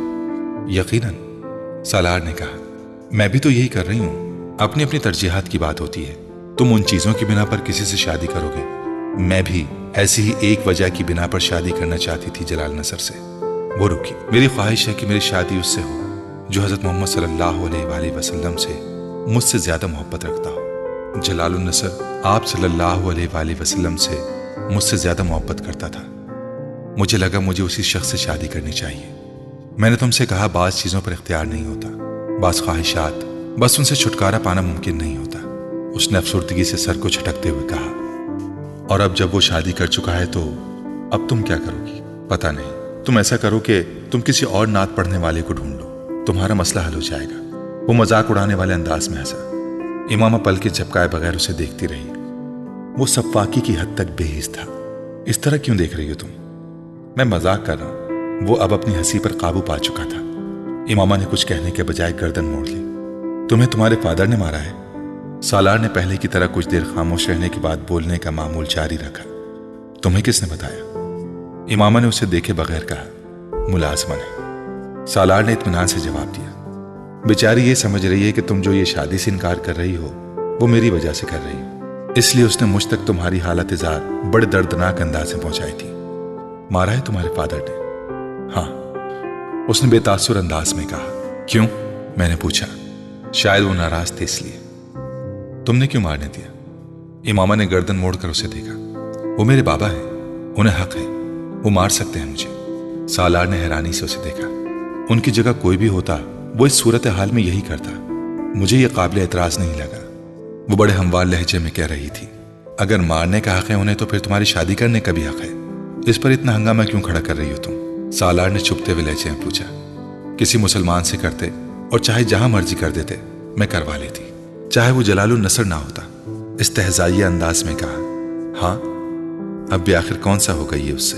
یقیناً، سالار نے کہا، میں بھی تو یہی کر رہی ہوں۔ اپنی اپنی ترجیحات کی بات ہوتی ہے۔ تم ان چیزوں کی بنا پر کسی سے شادی کرو گے، میں بھی ایسی ہی ایک وجہ کی بنا پر شادی کرنا چاہتی تھی جلال نصر سے۔ وہ رکی۔ میری خواہش ہے کہ میری شادی اس سے ہو جو حضرت محمد صلی اللہ علیہ وآلہ وسلم سے مجھ سے زیادہ محبت رکھتا ہو۔ جلال النصر آپ صلی اللہ علیہ وآلہ وسلم سے مجھ سے زیادہ محبت کرتا تھا۔ مجھے لگا مجھے اسی شخص سے شادی کرنی چاہیے۔ میں نے تم سے کہا بعض چیزوں پر اختیار نہیں ہوتا، بعض خواہشات بس ان سے چھٹکارا پانا ممکن نہیں ہوتا۔ اس نے افسردگی سے سر کو جھٹکتے ہوئے کہا، اور اب جب وہ شادی کر چکا ہے تو اب تم کیا کرو گی؟ پتہ نہیں۔ تم ایسا کرو کہ تم کسی اور نعت پڑھنے والے کو ڈھونڈ لو، تمہارا مسئلہ حل ہو جائے گا۔ وہ مذاق اڑانے والے انداز میں ہنسا۔ امامہ پل کے جھپکائے بغیر اسے دیکھتی رہی۔ وہ سفاکی کی حد تک بے حس تھا۔ اس طرح کیوں دیکھ رہی ہو تم؟ میں مذاق کر رہا ہوں۔ وہ اب اپنی ہنسی پر قابو پا چکا تھا۔ امامہ نے کچھ کہنے کے بجائے گردن موڑ لی۔ تمہیں تمہارے فادر نے مارا ہے؟ سالار نے پہلے کی طرح کچھ دیر خاموش رہنے کے بعد بولنے کا معمول جاری رکھا۔ تمہیں کس نے بتایا؟ امامہ نے اسے دیکھے بغیر کہا، ملازمہ نے۔ سالار نے اطمینان سے جواب دیا، بیچاری یہ سمجھ رہی ہے کہ تم جو یہ شادی سے انکار کر رہی ہو وہ میری وجہ سے کر رہی ہو، اس لیے اس نے مجھ تک تمہاری حالت اظہار بڑے دردناک انداز سے پہنچائی تھی۔ مارا ہے تمہارے فادر نے؟ ہاں، اس نے بے تاثر انداز میں کہا۔ کیوں؟ میں نے پوچھا۔ شاید وہ ناراض تھے اس لیے۔ تم نے کیوں مارنے دیا؟ امامہ نے گردن موڑ کر اسے دیکھا۔ وہ میرے بابا ہیں، انہیں حق ہے، وہ مار سکتے ہیں مجھے۔ سالار نے حیرانی سے اسے دیکھا۔ ان کی جگہ کوئی بھی ہوتا وہ اس صورتحال میں یہی کرتا۔ مجھے یہ قابل اعتراض نہیں لگا۔ وہ بڑے ہموار لہجے میں کہہ رہی تھی، اگر مارنے کا حق ہے انہیں تو پھر تمہاری شادی کرنے کا بھی حق ہے۔ اس پر اتنا ہنگامہ کیوں کھڑا کر رہی ہو تم؟ سالار نے چھپتے ہوئے لہجے میں پوچھا۔ کسی مسلمان سے کرتے اور چاہے جہاں مرضی کر دیتے میں کروا لیتی، چاہے وہ جلال النصر نہ ہوتا، استہزائیہ انداز میں کہا۔ ہاں، اب بھی آخر کون سا ہو گئی ہے اس سے؟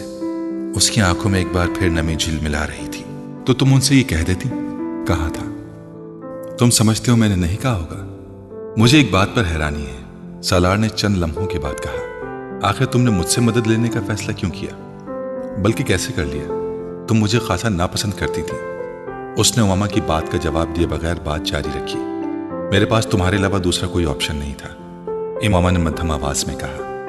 اس کی آنکھوں میں ایک بار پھر نمی جھل ملا رہی تھی۔ تو تم ان سے یہ کہہ دیتی؟ کہا تھا۔ تم سمجھتے ہو میں نے نہیں کہا ہوگا؟ مجھے ایک بات پر حیرانی ہے، سالار نے چند لمحوں کے بعد کہا۔ آخر تم نے مجھ سے مدد لینے کا فیصلہ کیوں کیا؟ بلکہ کیسے کر لیا؟ تم مجھے خاصا ناپسند کرتی تھی۔ اس نے امامہ کی بات کا جواب دیے بغیر بات جاری رکھی۔ میرے پاس تمہارے علاوہ دوسرا کوئی آپشن نہیں تھا، امامہ نے مدھم آواز میں کہا۔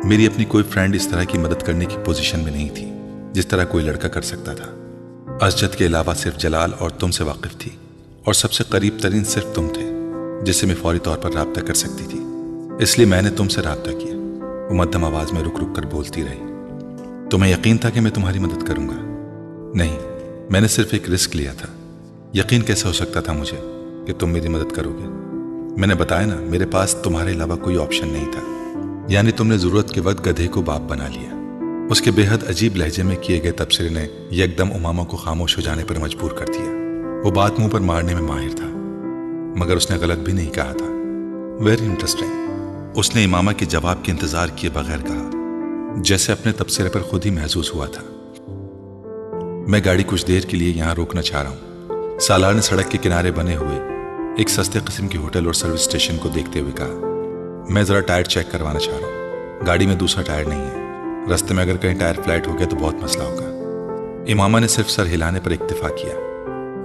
میری اپنی کوئی فرینڈ اس طرح کی مدد کرنے کی پوزیشن میں نہیں تھی جس طرح کوئی لڑکا کر سکتا تھا۔ اسجد کے علاوہ صرف جلال اور تم سے واقف تھی، اور سب سے قریب ترین صرف تم تھے جس سے میں فوری طور پر رابطہ کر سکتی تھی، اس لیے میں نے تم سے رابطہ کیا۔ وہ مدھم آواز میں رک رک کر بولتی رہی۔ تمہیں یقین تھا کہ میں تمہاری مدد کروں گا؟ نہیں، میں نے صرف ایک رسک لیا تھا۔ یقین کیسے ہو سکتا تھا مجھے کہ تم میری مدد کرو گے؟ میں نے بتایا نا، میرے پاس تمہارے علاوہ کوئی آپشن نہیں تھا۔ یعنی تم نے ضرورت کے وقت گدھے کو باپ بنا لیا۔ اس کے بے حد عجیب لہجے میں کیے گئے تبصرے نے یکدم امامہ کو خاموش ہو جانے پر مجبور کر دیا۔ وہ بات منہ پر مارنے میں ماہر تھا، مگر اس نے غلط بھی نہیں کہا تھا۔ ویری انٹرسٹنگ، اس نے امامہ کے جواب کے انتظار کیے بغیر کہا، جیسے اپنے تبصرے پر خود ہی محظوظ ہوا تھا۔ میں گاڑی کچھ دیر کے لیے یہاں روکنا چاہ رہا ہوں، سالار نے سڑک کے کنارے بنے ہوئے ایک سستے قسم کی ہوٹل اور سروس اسٹیشن کو دیکھتے ہوئے کہا۔ میں ذرا ٹائر چیک کروانا چاہ رہا ہوں، گاڑی میں دوسرا ٹائر نہیں ہے، رستے میں اگر کہیں ٹائر فلیٹ ہو گیا تو بہت مسئلہ ہوگا۔ امامہ نے صرف سر ہلانے پر اکتفا کیا۔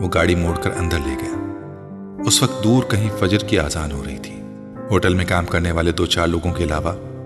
وہ گاڑی موڑ کر اندر لے گیا۔ اس وقت دور کہیں فجر کی اذان ہو رہی تھی۔ ہوٹل میں کام کرنے والے 2-4 لوگوں کے علاوہ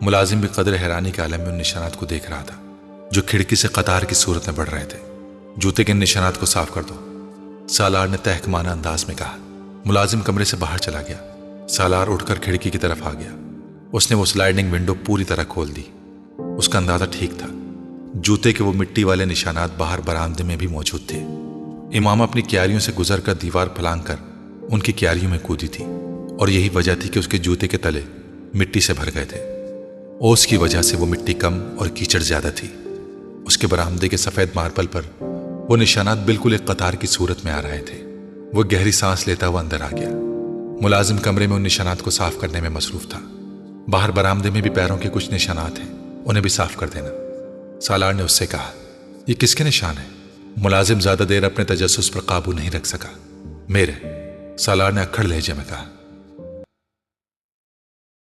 ملازم بھی قدر حیرانی کے عالم میں ان نشانات کو دیکھ رہا تھا جو کھڑکی سے قطار کی صورت میں بڑھ رہے تھے۔ جوتے کے نشانات کو صاف کر دو، سالار نے تحکمانہ انداز میں کہا۔ ملازم کمرے سے باہر چلا گیا۔ سالار اٹھ کر کھڑکی کی طرف آ گیا۔ اس نے وہ سلائڈنگ ونڈو پوری طرح کھول دی۔ اس کا اندازہ ٹھیک تھا، جوتے کے وہ مٹی والے نشانات باہر برآمدے میں بھی موجود تھے۔ امامہ اپنی کیاریوں سے گزر کر دیوار پھلانگ کر ان کی کیاریوں میں کودی تھی، اور یہی وجہ تھی کہ اس کے جوتے کے تلے مٹی سے بھر گئے تھے۔ اوس کی وجہ سے وہ مٹی کم اور کیچڑ زیادہ تھی۔ اس کے برآمدے کے سفید ماربل پر وہ نشانات بالکل ایک قطار کی صورت میں آ رہے تھے۔ وہ گہری سانس لیتا ہوا اندر آ گیا۔ ملازم کمرے میں ان نشانات کو صاف کرنے میں مصروف تھا۔ باہر برآمدے میں بھی پیروں کے کچھ نشانات ہیں، انہیں بھی صاف کر دینا۔ سالار نے اس سے کہا، یہ کس کے نشان ہیں؟ ملازم زیادہ دیر اپنے تجسس پر قابو نہیں رکھ سکا۔ میرے، سالار نے اکھڑ لہجے میں کہا۔